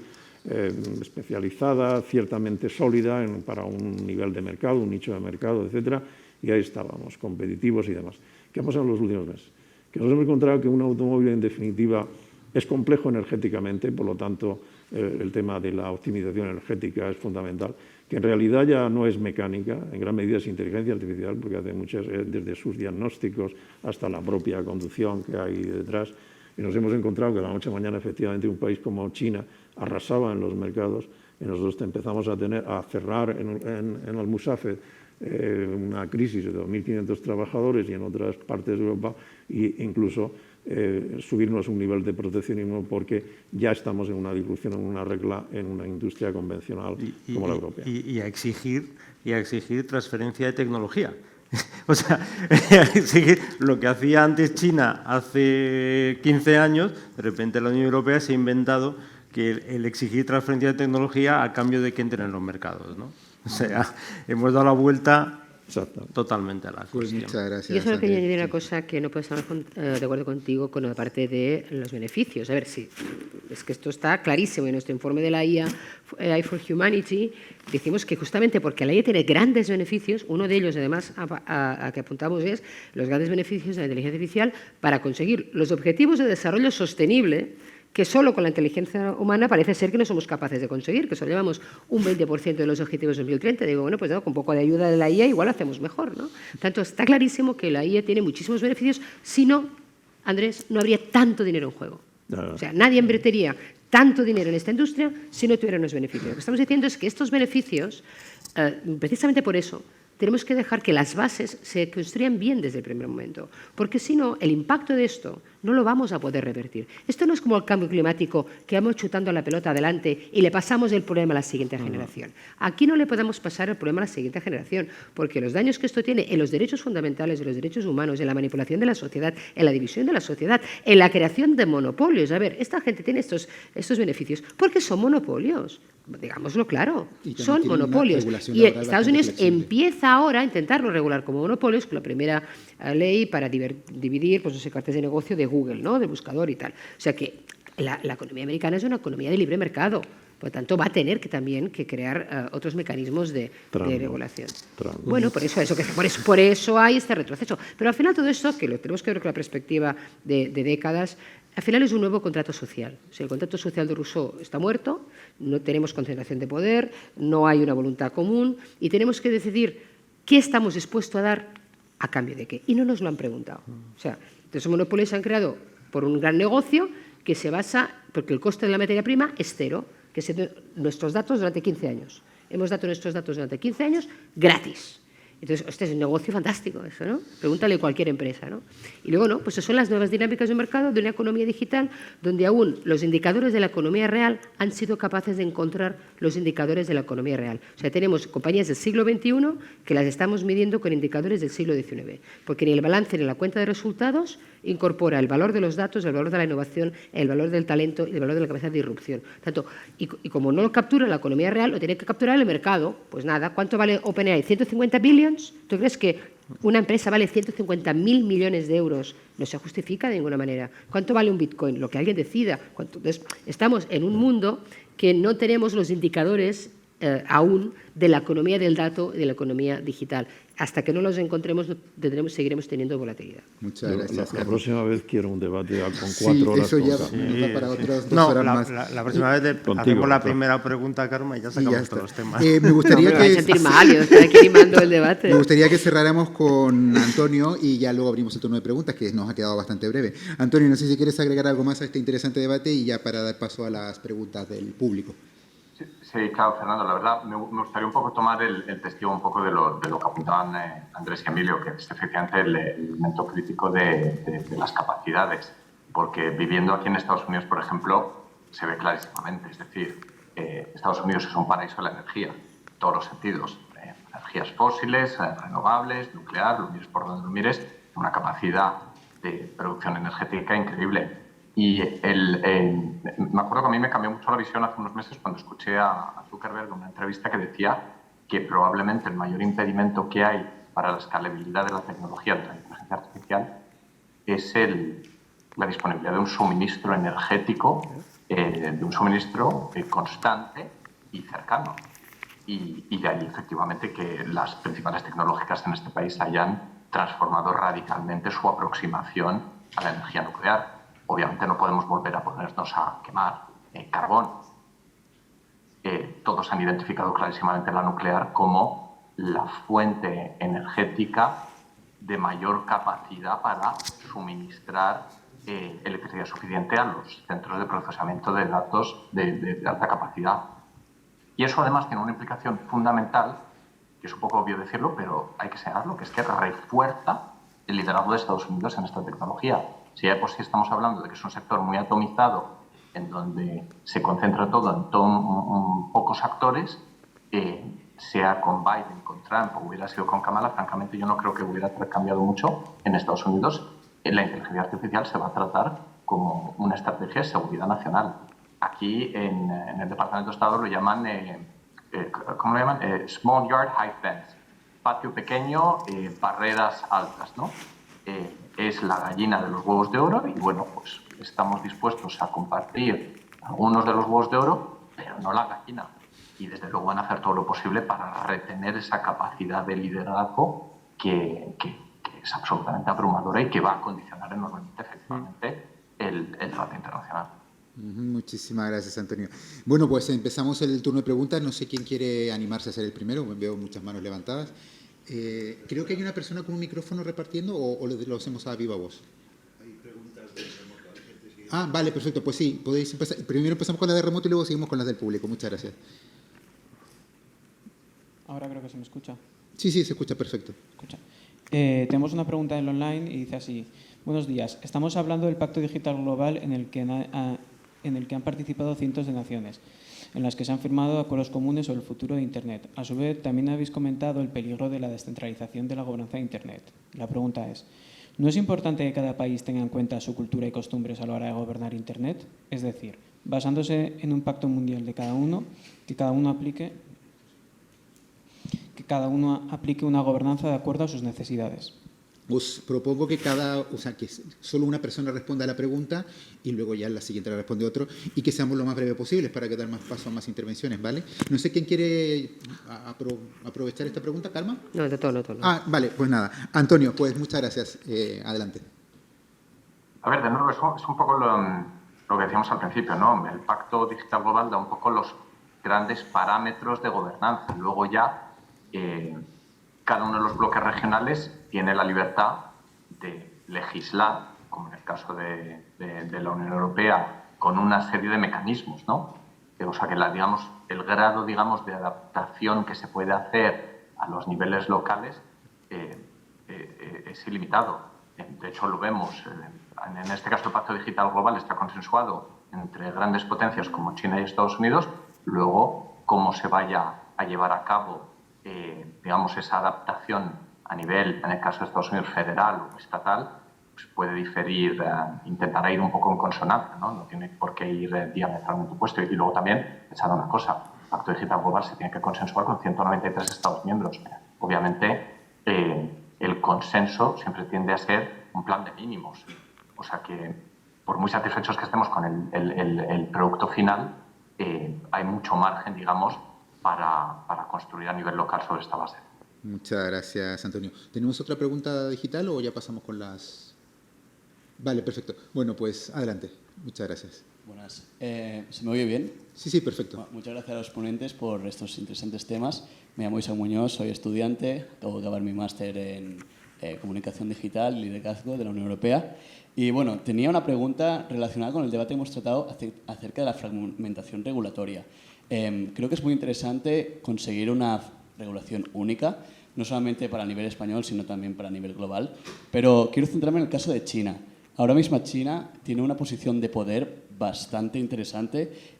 especializada, ciertamente sólida para un nivel de mercado, un nicho de mercado, etcétera, y ahí estábamos, competitivos y demás. ¿Qué ha pasado en los últimos meses? Que nos hemos encontrado que un automóvil, en definitiva, es complejo energéticamente, por lo tanto, el tema de la optimización energética es fundamental, que en realidad ya no es mecánica, en gran medida es inteligencia artificial, porque hace muchas, desde sus diagnósticos hasta la propia conducción que hay detrás, y nos hemos encontrado que de la noche a mañana, efectivamente, un país como China arrasaba en los mercados, y nosotros empezamos a cerrar en Almusafes una crisis de 2.500 trabajadores y en otras partes de Europa, e incluso subirnos un nivel de proteccionismo porque ya estamos en una disrupción, en una regla, en una industria convencional como la europea. Y a exigir transferencia de tecnología. O sea, exigir lo que hacía antes China hace 15 años, de repente la Unión Europea se ha inventado que el exigir transferencia de tecnología a cambio de que entren en los mercados, ¿no? O sea, hemos dado la vuelta totalmente a la cuestión. Muchas gracias. Yo solo quería añadir una cosa que no puedo estar de acuerdo contigo con la parte de los beneficios. A ver, sí, es que esto está clarísimo en nuestro informe de la IA, AI for Humanity. Decimos que justamente porque la IA tiene grandes beneficios, uno de ellos, además, a que apuntamos es los grandes beneficios de la inteligencia artificial para conseguir los objetivos de desarrollo sostenible que solo con la inteligencia humana parece ser que no somos capaces de conseguir, que solo llevamos un 20% de los objetivos de 2030. Digo, bueno, pues no, con un poco de ayuda de la IA igual hacemos mejor, ¿no? Por tanto, está clarísimo que la IA tiene muchísimos beneficios. Si no, Andrés, no habría tanto dinero en juego. O sea, nadie invertiría tanto dinero en esta industria si no tuviera unos beneficios. Lo que estamos diciendo es que estos beneficios, precisamente por eso, tenemos que dejar que las bases se construyan bien desde el primer momento, porque si no, el impacto de esto no lo vamos a poder revertir. Esto no es como el cambio climático, que vamos chutando la pelota adelante y le pasamos el problema a la siguiente generación. Aquí no le podemos pasar el problema a la siguiente generación, porque los daños que esto tiene en los derechos fundamentales, en los derechos humanos, en la manipulación de la sociedad, en la división de la sociedad, en la creación de monopolios. A ver, esta gente tiene estos beneficios porque son monopolios. Digámoslo claro, son monopolios. Y Estados Unidos empieza ahora a intentarlo regular como monopolios con la primera ley para dividir, pues no sé, cartas de negocio de Google, ¿no? De buscador y tal. O sea que la economía americana es una economía de libre mercado. Por lo tanto, va a tener que también crear otros mecanismos de regulación. Bueno, por eso hay este retroceso. Pero al final todo esto, que lo tenemos que ver con la perspectiva de décadas, al final es un nuevo contrato social. O sea, el contrato social de Rousseau está muerto, no tenemos concentración de poder, no hay una voluntad común y tenemos que decidir qué estamos dispuestos a dar a cambio de qué. Y no nos lo han preguntado. O sea, los monopolios se han creado por un gran negocio que se basa, porque el coste de la materia prima es cero, que es nuestros datos durante 15 años. Hemos dado nuestros datos durante 15 años gratis. Entonces, este es un negocio fantástico, eso, ¿no? Pregúntale a cualquier empresa, ¿no? Y luego, ¿no? Pues son las nuevas dinámicas de mercado de una economía digital donde aún los indicadores de la economía real han sido capaces de encontrar los indicadores de la economía real. O sea, tenemos compañías del siglo XXI que las estamos midiendo con indicadores del siglo XIX, porque ni el balance ni la cuenta de resultados incorpora el valor de los datos, el valor de la innovación, el valor del talento y el valor de la capacidad de disrupción. Tanto, y como no lo captura la economía real, lo tiene que capturar el mercado. Pues nada, ¿cuánto vale OpenAI? ¿150 billions? ¿Tú crees que una empresa vale 150.000 millones de euros? No se justifica de ninguna manera. ¿Cuánto vale un Bitcoin? Lo que alguien decida. Entonces, estamos en un mundo que no tenemos los indicadores aún de la economía del dato y de la economía digital. Hasta que no los encontremos, seguiremos teniendo volatilidad. Muchas gracias. La próxima vez quiero un debate con 4 horas. Eso ya va para otras 2 horas más. La próxima vez hacemos la primera pregunta, Karma, y ya sacamos todos los temas. Me gustaría que... sentir mal, yo estar aquí animando el debate. Me gustaría que cerráramos con Antonio y ya luego abrimos el turno de preguntas, que nos ha quedado bastante breve. Antonio, no sé si quieres agregar algo más a este interesante debate y ya para dar paso a las preguntas del público. Sí, claro, Fernando, la verdad me gustaría un poco tomar el testigo un poco de lo que apuntaban Andrés y Emilio, que es efectivamente el elemento crítico de las capacidades, porque viviendo aquí en Estados Unidos, por ejemplo, se ve clarísimamente, es decir, Estados Unidos es un paraíso de la energía, en todos los sentidos, energías fósiles, renovables, nuclear, lo mires por donde lo mires, una capacidad de producción energética increíble. Y me acuerdo que a mí me cambió mucho la visión hace unos meses cuando escuché a Zuckerberg en una entrevista que decía que probablemente el mayor impedimento que hay para la escalabilidad de la tecnología de la inteligencia artificial es la disponibilidad de un suministro energético, de un suministro constante y cercano. Y de ahí, efectivamente, que las principales tecnológicas en este país hayan transformado radicalmente su aproximación a la energía nuclear. Obviamente no podemos volver a ponernos a quemar carbón. Todos han identificado clarísimamente la nuclear como la fuente energética de mayor capacidad para suministrar electricidad suficiente a los centros de procesamiento de datos de alta capacidad. Y eso además tiene una implicación fundamental, que es un poco obvio decirlo, pero hay que señalarlo, que es que refuerza el liderazgo de Estados Unidos en esta tecnología. Si ya de por sí estamos hablando de que es un sector muy atomizado, en donde se concentra todo en pocos actores, sea con Biden, con Trump o hubiera sido con Kamala, francamente yo no creo que hubiera cambiado mucho en Estados Unidos. La inteligencia artificial se va a tratar como una estrategia de seguridad nacional. Aquí en el Departamento de Estado lo llaman, ¿cómo lo llaman? Small Yard, High Fence. Patio pequeño, barreras altas, ¿no? Es la gallina de los huevos de oro y, bueno, pues estamos dispuestos a compartir algunos de los huevos de oro, pero no la gallina. Y, desde luego, van a hacer todo lo posible para retener esa capacidad de liderazgo que es absolutamente abrumadora y que va a condicionar enormemente, efectivamente, el debate internacional. Muchísimas gracias, Antonio. Bueno, pues empezamos el turno de preguntas. No sé quién quiere animarse a ser el primero. Veo muchas manos levantadas. Creo que hay una persona con un micrófono repartiendo o lo hacemos a viva voz. Hay preguntas de remoto. Ah, vale, perfecto. Pues sí, podéis empezar. Primero empezamos con la de remoto y luego seguimos con las del público. Muchas gracias. Ahora creo que se me escucha. Sí, se escucha perfecto. Tenemos una pregunta en el online y dice así: buenos días, estamos hablando del Pacto Digital Global en el que han participado cientos de naciones, en las que se han firmado acuerdos comunes sobre el futuro de Internet. A su vez, también habéis comentado el peligro de la descentralización de la gobernanza de Internet. La pregunta es: ¿no es importante que cada país tenga en cuenta su cultura y costumbres a la hora de gobernar Internet? Es decir, basándose en un pacto mundial de cada uno, que cada uno aplique una gobernanza de acuerdo a sus necesidades. Os propongo que que solo una persona responda a la pregunta y luego ya la siguiente la responde otro y que seamos lo más breve posible para que dar más paso a más intervenciones, ¿vale? No sé quién quiere aprovechar esta pregunta, Karma. No, todo. Ah, vale, pues nada. Antonio, pues muchas gracias. Adelante. A ver, de nuevo, es un poco lo que decíamos al principio, ¿no? El Pacto Digital Global da un poco los grandes parámetros de gobernanza. Luego ya cada uno de los bloques regionales tiene la libertad de legislar, como en el caso de la Unión Europea, con una serie de mecanismos, ¿no? O sea que el grado, de adaptación que se puede hacer a los niveles locales es ilimitado. De hecho, lo vemos. En este caso, el Pacto Digital Global está consensuado entre grandes potencias como China y Estados Unidos. Luego, cómo se vaya a llevar a cabo esa adaptación a nivel, en el caso de Estados Unidos, federal o estatal, pues puede diferir, intentará ir un poco en consonancia, ¿no? No tiene por qué ir diametralmente opuesto. Y luego también, pensar una cosa, el Pacto Digital Global se tiene que consensuar con 193 Estados miembros. Obviamente, el consenso siempre tiende a ser un plan de mínimos. O sea que, por muy satisfechos que estemos con el producto final, hay mucho margen, para construir a nivel local sobre esta base. Muchas gracias, Antonio. ¿Tenemos otra pregunta digital o ya pasamos con las...? Vale, perfecto. Bueno, pues adelante. Muchas gracias. Buenas. ¿Se me oye bien? Sí, perfecto. Bueno, muchas gracias a los ponentes por estos interesantes temas. Me llamo Isaac Muñoz, soy estudiante, acabo de acabar mi máster en Comunicación Digital y Liderazgo de la Unión Europea. Y bueno, tenía una pregunta relacionada con el debate que hemos tratado acerca de la fragmentación regulatoria. Creo que es muy interesante conseguir una regulación única, no solamente para nivel español, sino también para nivel global. Pero quiero centrarme en el caso de China. Ahora mismo China tiene una posición de poder bastante interesante.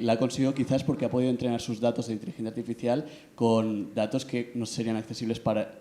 La ha conseguido quizás porque ha podido entrenar sus datos de inteligencia artificial con datos que no serían accesibles para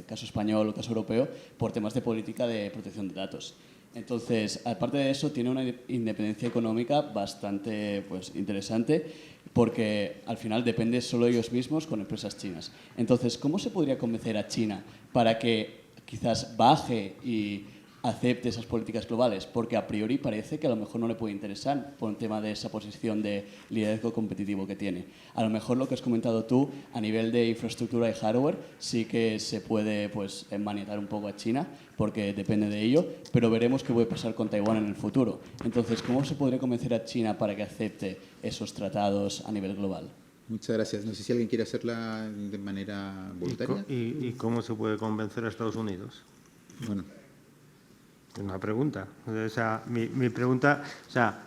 caso español o caso europeo por temas de política de protección de datos. Entonces, aparte de eso, tiene una independencia económica bastante interesante porque al final depende solo de ellos mismos con empresas chinas. Entonces, ¿cómo se podría convencer a China para que quizás baje y acepte esas políticas globales? Porque a priori parece que a lo mejor no le puede interesar por el tema de esa posición de liderazgo competitivo que tiene. A lo mejor lo que has comentado tú a nivel de infraestructura y hardware sí que se puede maniatar un poco a China porque depende de ello, pero veremos qué puede pasar con Taiwán en el futuro. Entonces, ¿cómo se podría convencer a China para que acepte esos tratados a nivel global? Muchas gracias. No sé si alguien quiere hacerla de manera voluntaria. ¿Y cómo se puede convencer a Estados Unidos? Bueno. Una pregunta. O sea, mi pregunta, o sea,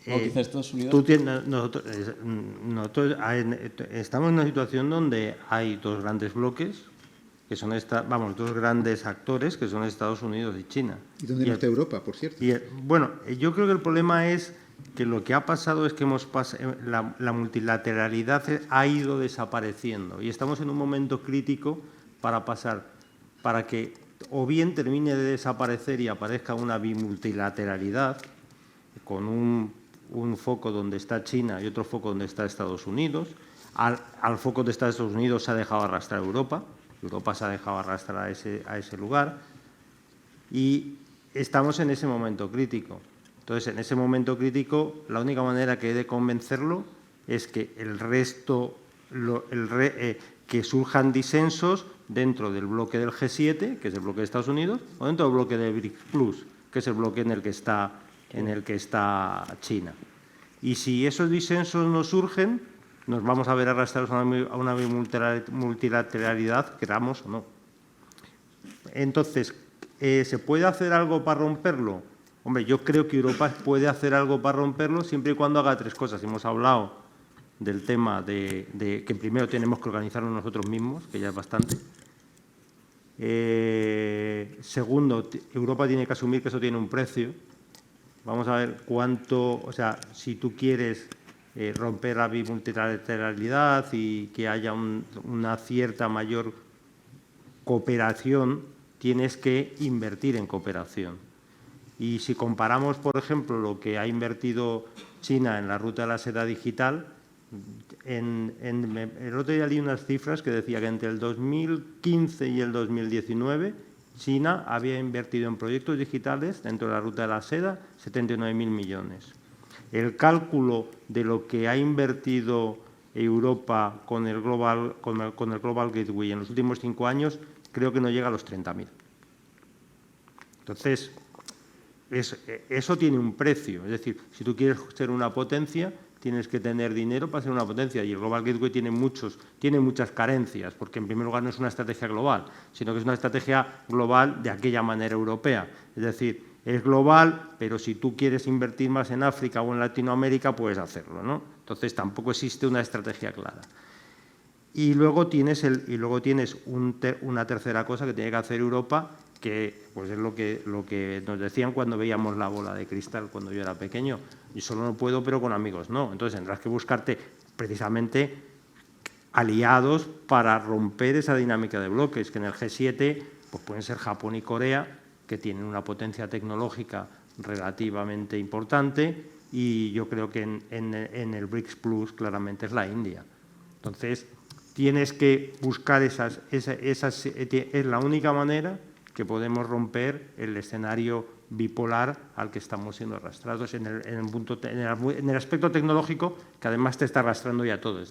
quizás Estados Unidos. Nosotros estamos en una situación donde hay dos grandes bloques, que son dos grandes actores, que son Estados Unidos y China. ¿Y dónde no está Europa, por cierto? Bueno, yo creo que el problema es que lo que ha pasado es que la multilateralidad ha ido desapareciendo y estamos en un momento crítico para que o bien termine de desaparecer y aparezca una bimultilateralidad con un foco donde está China y otro foco donde está Estados Unidos. Al foco de Estados Unidos se ha dejado arrastrar Europa se ha dejado arrastrar a ese lugar y estamos en ese momento crítico. Entonces, en ese momento crítico, la única manera que he de convencerlo es que el resto, que surjan disensos dentro del bloque del G7, que es el bloque de Estados Unidos, o dentro del bloque de BRICS Plus, que es el bloque en el que está en el que está China. Y si esos disensos no surgen, nos vamos a ver arrastrados a una multilateralidad, queramos o no. Entonces, ¿se puede hacer algo para romperlo? Hombre, yo creo que Europa puede hacer algo para romperlo siempre y cuando haga 3 cosas. Hemos hablado del tema de que primero tenemos que organizarnos nosotros mismos, que ya es bastante. Segundo, Europa tiene que asumir que eso tiene un precio. Vamos a ver cuánto, o sea, si tú quieres romper la multilateralidad y que haya una cierta mayor cooperación, tienes que invertir en cooperación. Y si comparamos, por ejemplo, lo que ha invertido China en la ruta de la seda digital, el otro día leí unas cifras que decía que entre el 2015 y el 2019 China había invertido en proyectos digitales dentro de la ruta de la seda 79.000 millones. El cálculo de lo que ha invertido Europa con el Global Gateway en los últimos 5 años creo que no llega a los 30.000. Entonces, eso tiene un precio. Es decir, si tú quieres ser una potencia, tienes que tener dinero para ser una potencia. Y el Global Gateway tiene muchas carencias, porque en primer lugar no es una estrategia global, sino que es una estrategia global de aquella manera europea. Es decir, es global, pero si tú quieres invertir más en África o en Latinoamérica, puedes hacerlo, ¿no? Entonces, tampoco existe una estrategia clara. Y luego tienes una tercera cosa que tiene que hacer Europa, que pues es lo que nos decían cuando veíamos la bola de cristal cuando yo era pequeño. Y solo no puedo, pero con amigos no. Entonces tendrás que buscarte precisamente aliados para romper esa dinámica de bloques, que en el G7 pues pueden ser Japón y Corea, que tienen una potencia tecnológica relativamente importante, y yo creo que en el BRICS Plus claramente es la India. Entonces tienes que buscar es la única manera que podemos romper el escenario bipolar al que estamos siendo arrastrados en el aspecto tecnológico, que además te está arrastrando ya todo.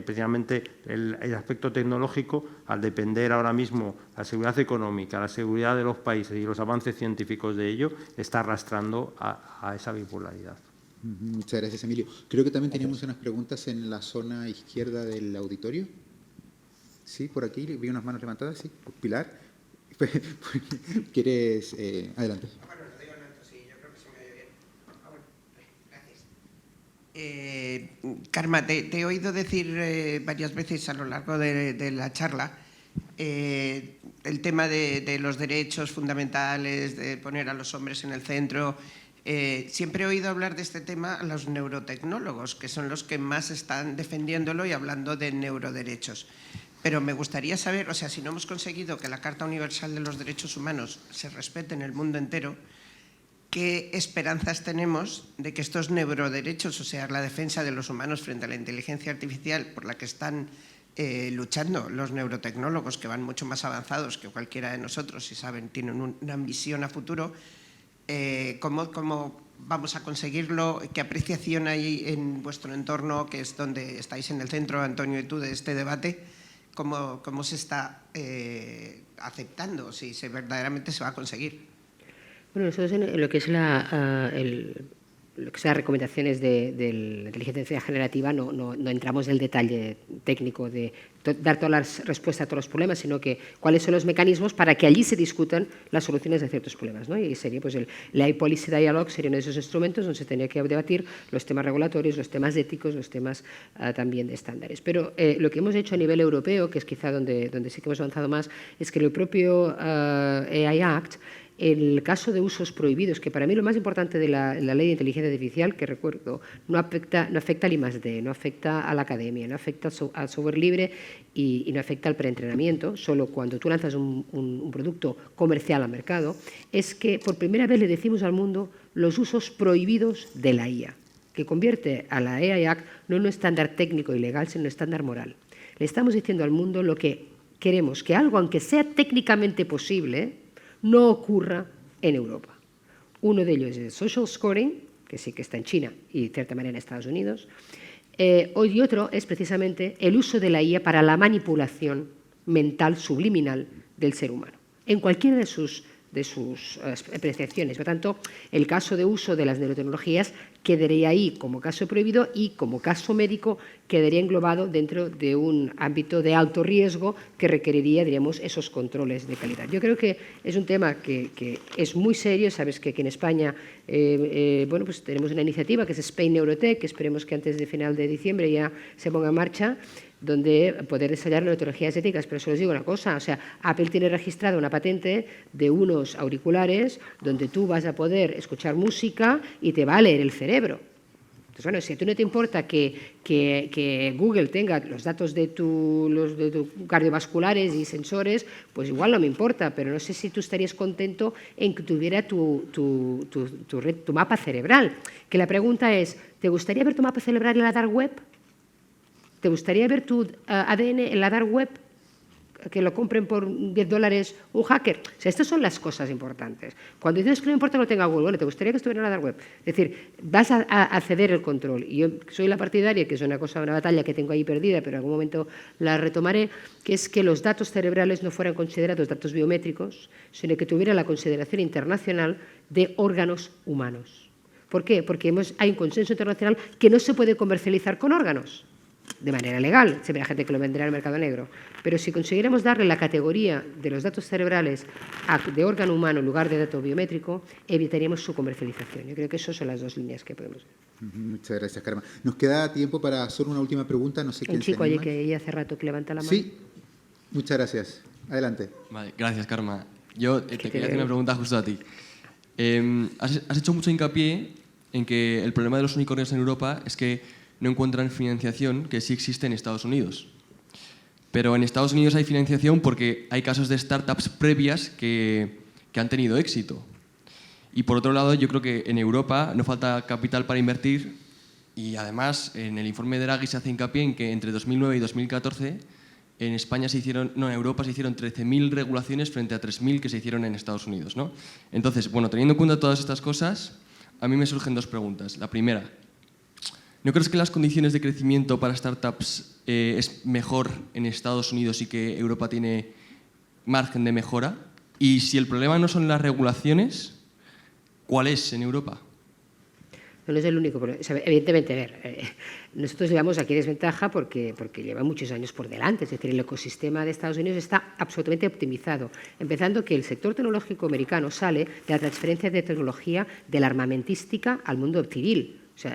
Precisamente el aspecto tecnológico, al depender ahora mismo la seguridad económica, la seguridad de los países y los avances científicos de ello, está arrastrando a esa bipolaridad. Muchas gracias, Emilio. Creo que también teníamos unas preguntas en la zona izquierda del auditorio. Sí, por aquí vi unas manos levantadas. Sí, Pilar. ¿Quieres? Adelante. Bueno, lo digo en alto, sí, yo creo que se me oye bien. Gracias. Karma, te he oído decir varias veces a lo largo de la charla el tema de los derechos fundamentales, de poner a los hombres en el centro. Siempre he oído hablar de este tema a los neurotecnólogos, que son los que más están defendiéndolo y hablando de neuroderechos. Pero me gustaría saber, o sea, si no hemos conseguido que la Carta Universal de los Derechos Humanos se respete en el mundo entero, ¿qué esperanzas tenemos de que estos neuroderechos, o sea, la defensa de los humanos frente a la inteligencia artificial por la que están luchando los neurotecnólogos, que van mucho más avanzados que cualquiera de nosotros y saben, tienen una visión a futuro, ¿cómo vamos a conseguirlo? ¿Qué apreciación hay en vuestro entorno, que es donde estáis en el centro, Antonio y tú, de este debate? ¿Cómo se está aceptando, si verdaderamente se va a conseguir? Bueno, nosotros en lo que es lo que son las recomendaciones de la inteligencia generativa no entramos en el detalle técnico de dar todas las respuestas a todos los problemas, sino que cuáles son los mecanismos para que allí se discutan las soluciones de ciertos problemas, ¿no? Y sería pues el AI Policy Dialogue sería uno de esos instrumentos donde se tenía que debatir los temas regulatorios, los temas éticos, los temas también de estándares. Pero lo que hemos hecho a nivel europeo, que es quizá donde sí que hemos avanzado más, es que en el propio AI Act, el caso de usos prohibidos, que para mí lo más importante de la ley de inteligencia artificial, que recuerdo, no afecta al I+D, no afecta a la academia, no afecta al software libre y no afecta al preentrenamiento, solo cuando tú lanzas un producto comercial al mercado, es que por primera vez le decimos al mundo los usos prohibidos de la IA, que convierte a la AI Act no en un estándar técnico y legal, sino en un estándar moral. Le estamos diciendo al mundo lo que queremos, que algo, aunque sea técnicamente posible, no ocurra en Europa. Uno de ellos es el social scoring, que sí que está en China y de cierta manera en Estados Unidos, y otro es precisamente el uso de la IA para la manipulación mental subliminal del ser humano, en cualquiera de sus apreciaciones. Por tanto, el caso de uso de las neurotecnologías quedaría ahí como caso prohibido y como caso médico quedaría englobado dentro de un ámbito de alto riesgo que requeriría, diríamos, esos controles de calidad. Yo creo que es un tema que es muy serio. Sabes que aquí en España bueno, pues tenemos una iniciativa que es Spain Neurotech, que esperemos que antes de final de diciembre ya se ponga en marcha, donde poder desarrollar neurotecnologías éticas. Pero solo os digo una cosa, o sea, Apple tiene registrada una patente de unos auriculares donde tú vas a poder escuchar música y te va a leer el cerebro. Entonces, bueno, si a tú no te importa que Google tenga los datos de tu cardiovasculares y sensores, pues igual no me importa, pero no sé si tú estarías contento en que tuviera tu mapa cerebral. Que la pregunta es, ¿te gustaría ver tu mapa cerebral en la dark web? ¿Te gustaría ver tu ADN en la dark web? Que lo compren por $10 un hacker. O sea, estas son las cosas importantes. Cuando dices que no importa que lo tenga Google, bueno, ¿te gustaría que estuviera en la dark web? Es decir, vas a ceder el control. Y yo soy la partidaria, que es una batalla que tengo ahí perdida, pero en algún momento la retomaré, que es que los datos cerebrales no fueran considerados datos biométricos, sino que tuvieran la consideración internacional de órganos humanos. ¿Por qué? Porque hay un consenso internacional que no se puede comercializar con órganos de manera legal. Se verá gente que lo venderá en el mercado negro. Pero si consiguiéramos darle la categoría de los datos cerebrales de órgano humano en lugar de dato biométrico, evitaríamos su comercialización. Yo creo que esas son las dos líneas que podemos ver. Muchas gracias, Carmen. Nos queda tiempo para solo una última pregunta. No sé quién se anima. Un chico allí que ya hace rato que levanta la mano. Sí, muchas gracias. Adelante. Vale, gracias, Karma. Yo te quería hacer una pregunta justo a ti. Has hecho mucho hincapié en que el problema de los unicornios en Europa es que no encuentran financiación que sí existe en Estados Unidos. Pero en Estados Unidos hay financiación porque hay casos de startups previas que han tenido éxito. Y por otro lado, yo creo que en Europa no falta capital para invertir y además en el informe de Draghi se hace hincapié en que entre 2009 y 2014 en Europa se hicieron 13.000 regulaciones frente a 3.000 que se hicieron en Estados Unidos, ¿no? Entonces, bueno, teniendo en cuenta todas estas cosas, a mí me surgen dos preguntas. La primera, ¿no crees que las condiciones de crecimiento para startups es mejor en Estados Unidos y que Europa tiene margen de mejora? Y si el problema no son las regulaciones, ¿cuál es en Europa? No es el único problema. Evidentemente, a ver, nosotros llevamos aquí desventaja porque lleva muchos años por delante. Es decir, el ecosistema de Estados Unidos está absolutamente optimizado. Empezando que el sector tecnológico americano sale de la transferencia de tecnología de la armamentística al mundo civil. O sea,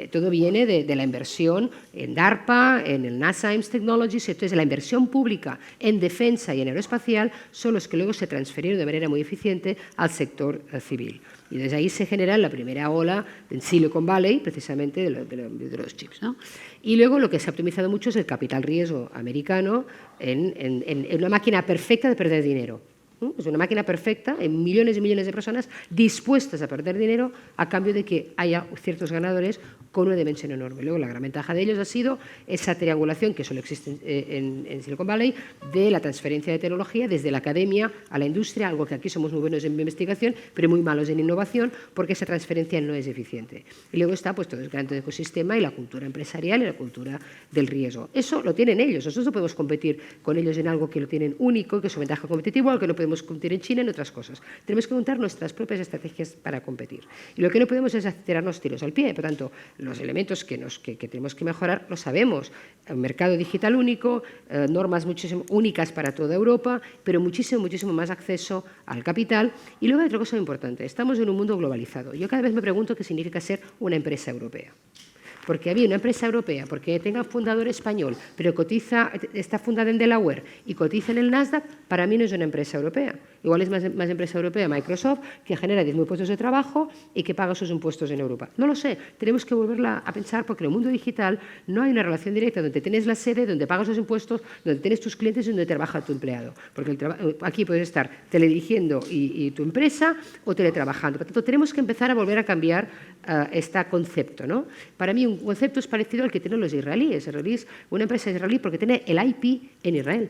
todo viene de la inversión en DARPA, en el NASA Ames Technologies. Entonces, la inversión pública en defensa y en aeroespacial son los que luego se transfirieron de manera muy eficiente al sector civil. Y desde ahí se genera la primera ola en Silicon Valley, precisamente de los chips, ¿no? Y luego lo que se ha optimizado mucho es el capital riesgo americano en una máquina perfecta de perder dinero. Es una máquina perfecta en millones y millones de personas dispuestas a perder dinero a cambio de que haya ciertos ganadores con una dimensión enorme. Luego, la gran ventaja de ellos ha sido esa triangulación que solo existe en Silicon Valley de la transferencia de tecnología desde la academia a la industria, algo que aquí somos muy buenos en investigación, pero muy malos en innovación, porque esa transferencia no es eficiente. Y luego está pues, todo el gran ecosistema y la cultura empresarial y la cultura del riesgo. Eso lo tienen ellos. Nosotros no podemos competir con ellos en algo que lo tienen único y que es su ventaja competitiva, o que no podemos competir en China en otras cosas. Tenemos que montar nuestras propias estrategias para competir. Y lo que no podemos es tirarnos tiros al pie. Por tanto, los elementos que tenemos que mejorar lo sabemos. Un mercado digital único, normas muchísimo únicas para toda Europa, pero muchísimo más acceso al capital. Y luego hay otra cosa importante. Estamos en un mundo globalizado. Yo cada vez me pregunto qué significa ser una empresa europea. Porque había una empresa europea, porque tenga fundador español, pero está fundada en Delaware y cotiza en el Nasdaq, para mí no es una empresa europea. Igual es más empresa europea Microsoft, que genera 10.000 puestos de trabajo y que paga sus impuestos en Europa. No lo sé, tenemos que volverla a pensar porque en el mundo digital no hay una relación directa donde tienes la sede, donde pagas los impuestos, donde tienes tus clientes y donde trabaja tu empleado. Porque aquí puedes estar teledirigiendo y tu empresa o teletrabajando. Por tanto, tenemos que empezar a volver a cambiar este concepto, ¿no? Para mí un concepto es parecido al que tienen los israelíes. Una empresa israelí porque tiene el IP en Israel.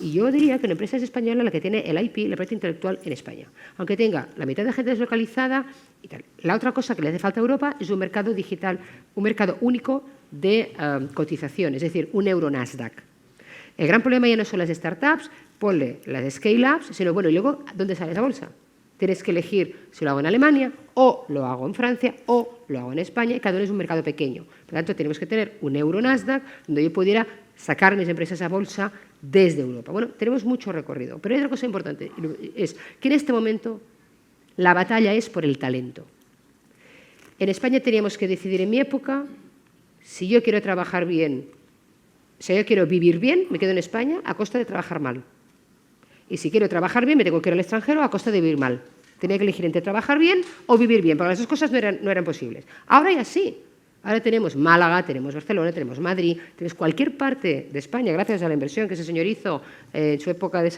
Y yo diría que una empresa es española la que tiene el IP, la propiedad intelectual, en España. Aunque tenga la mitad de gente deslocalizada y tal. La otra cosa que le hace falta a Europa es un mercado digital, un mercado único de cotización, es decir, un euro Nasdaq. El gran problema ya no son las startups, ponle las scale-ups, sino, bueno, y luego, ¿dónde sale esa bolsa? Tienes que elegir si lo hago en Alemania, o lo hago en Francia, o lo hago en España, y cada uno es un mercado pequeño. Por lo tanto, tenemos que tener un euro Nasdaq donde yo pudiera sacar mis empresas a bolsa desde Europa. Bueno, tenemos mucho recorrido, pero hay otra cosa importante, es que en este momento la batalla es por el talento. En España teníamos que decidir en mi época si yo quiero trabajar bien, si yo quiero vivir bien, me quedo en España a costa de trabajar mal. Y si quiero trabajar bien, me tengo que ir al extranjero a costa de vivir mal. Tenía que elegir entre trabajar bien o vivir bien, porque las dos cosas no eran posibles. Ahora ya sí. Ahora tenemos Málaga, tenemos Barcelona, tenemos Madrid, tenemos cualquier parte de España, gracias a la inversión que ese señor hizo en su época con el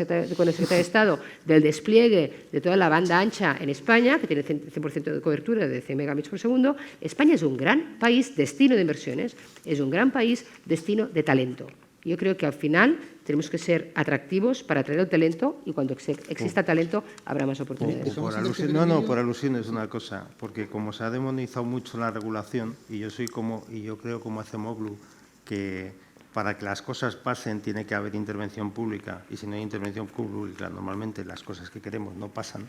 secretario de Estado, del despliegue de toda la banda ancha en España, que tiene 100% de cobertura de 100 megabits por segundo. España es un gran país destino de inversiones, es un gran país destino de talento. Yo creo que al final tenemos que ser atractivos para atraer el talento y cuando exista talento habrá más oportunidades. Por alusiones una cosa, porque como se ha demonizado mucho la regulación, y yo creo como Acemoglu que para que las cosas pasen tiene que haber intervención pública, y si no hay intervención pública normalmente las cosas que queremos no pasan.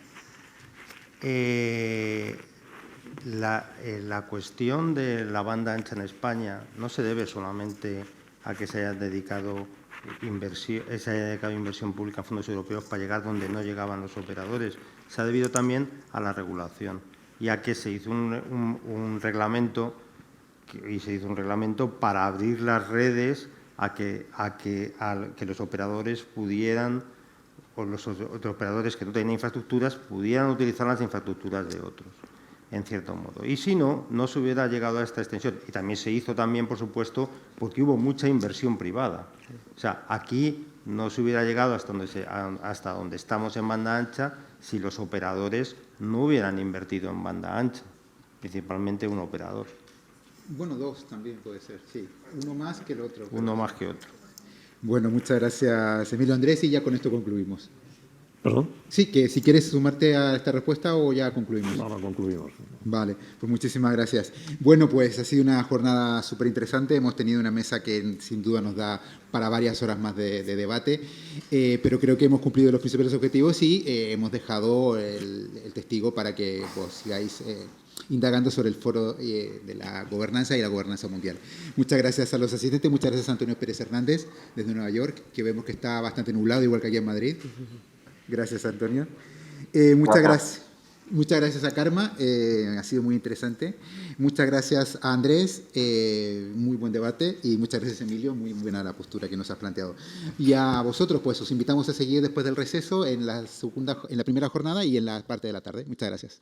La cuestión de la banda ancha en España no se debe solamente a que se haya dedicado inversión pública a fondos europeos para llegar donde no llegaban los operadores. Se ha debido también a la regulación y a que se hizo un reglamento para abrir las redes a que los operadores pudieran, o los operadores que no tenían infraestructuras, pudieran utilizar las infraestructuras de otros, en cierto modo. Y si no, no se hubiera llegado a esta extensión. Y también se hizo, por supuesto, porque hubo mucha inversión privada. O sea, aquí no se hubiera llegado hasta donde estamos en banda ancha si los operadores no hubieran invertido en banda ancha, principalmente un operador. Bueno, dos también puede ser, sí. Uno más que el otro. Uno más que otro. Bueno, muchas gracias, Emilio Andrés, y ya con esto concluimos. ¿Perdón? Sí, que si quieres sumarte a esta respuesta o ya concluimos. No, concluimos. Vale, pues muchísimas gracias. Bueno, pues ha sido una jornada súper interesante. Hemos tenido una mesa que sin duda nos da para varias horas más de debate, pero creo que hemos cumplido los principales objetivos y hemos dejado el testigo para que pues, sigáis indagando sobre el foro de la gobernanza y la gobernanza mundial. Muchas gracias a los asistentes, muchas gracias a Antonio Pérez Hernández desde Nueva York, que vemos que está bastante nublado, igual que aquí en Madrid. Gracias, Antonio. Muchas gracias a Karma, ha sido muy interesante. Muchas gracias a Andrés, muy buen debate. Y muchas gracias, Emilio, muy buena la postura que nos has planteado. Y a vosotros, pues, os invitamos a seguir después del receso en la primera jornada y en la parte de la tarde. Muchas gracias.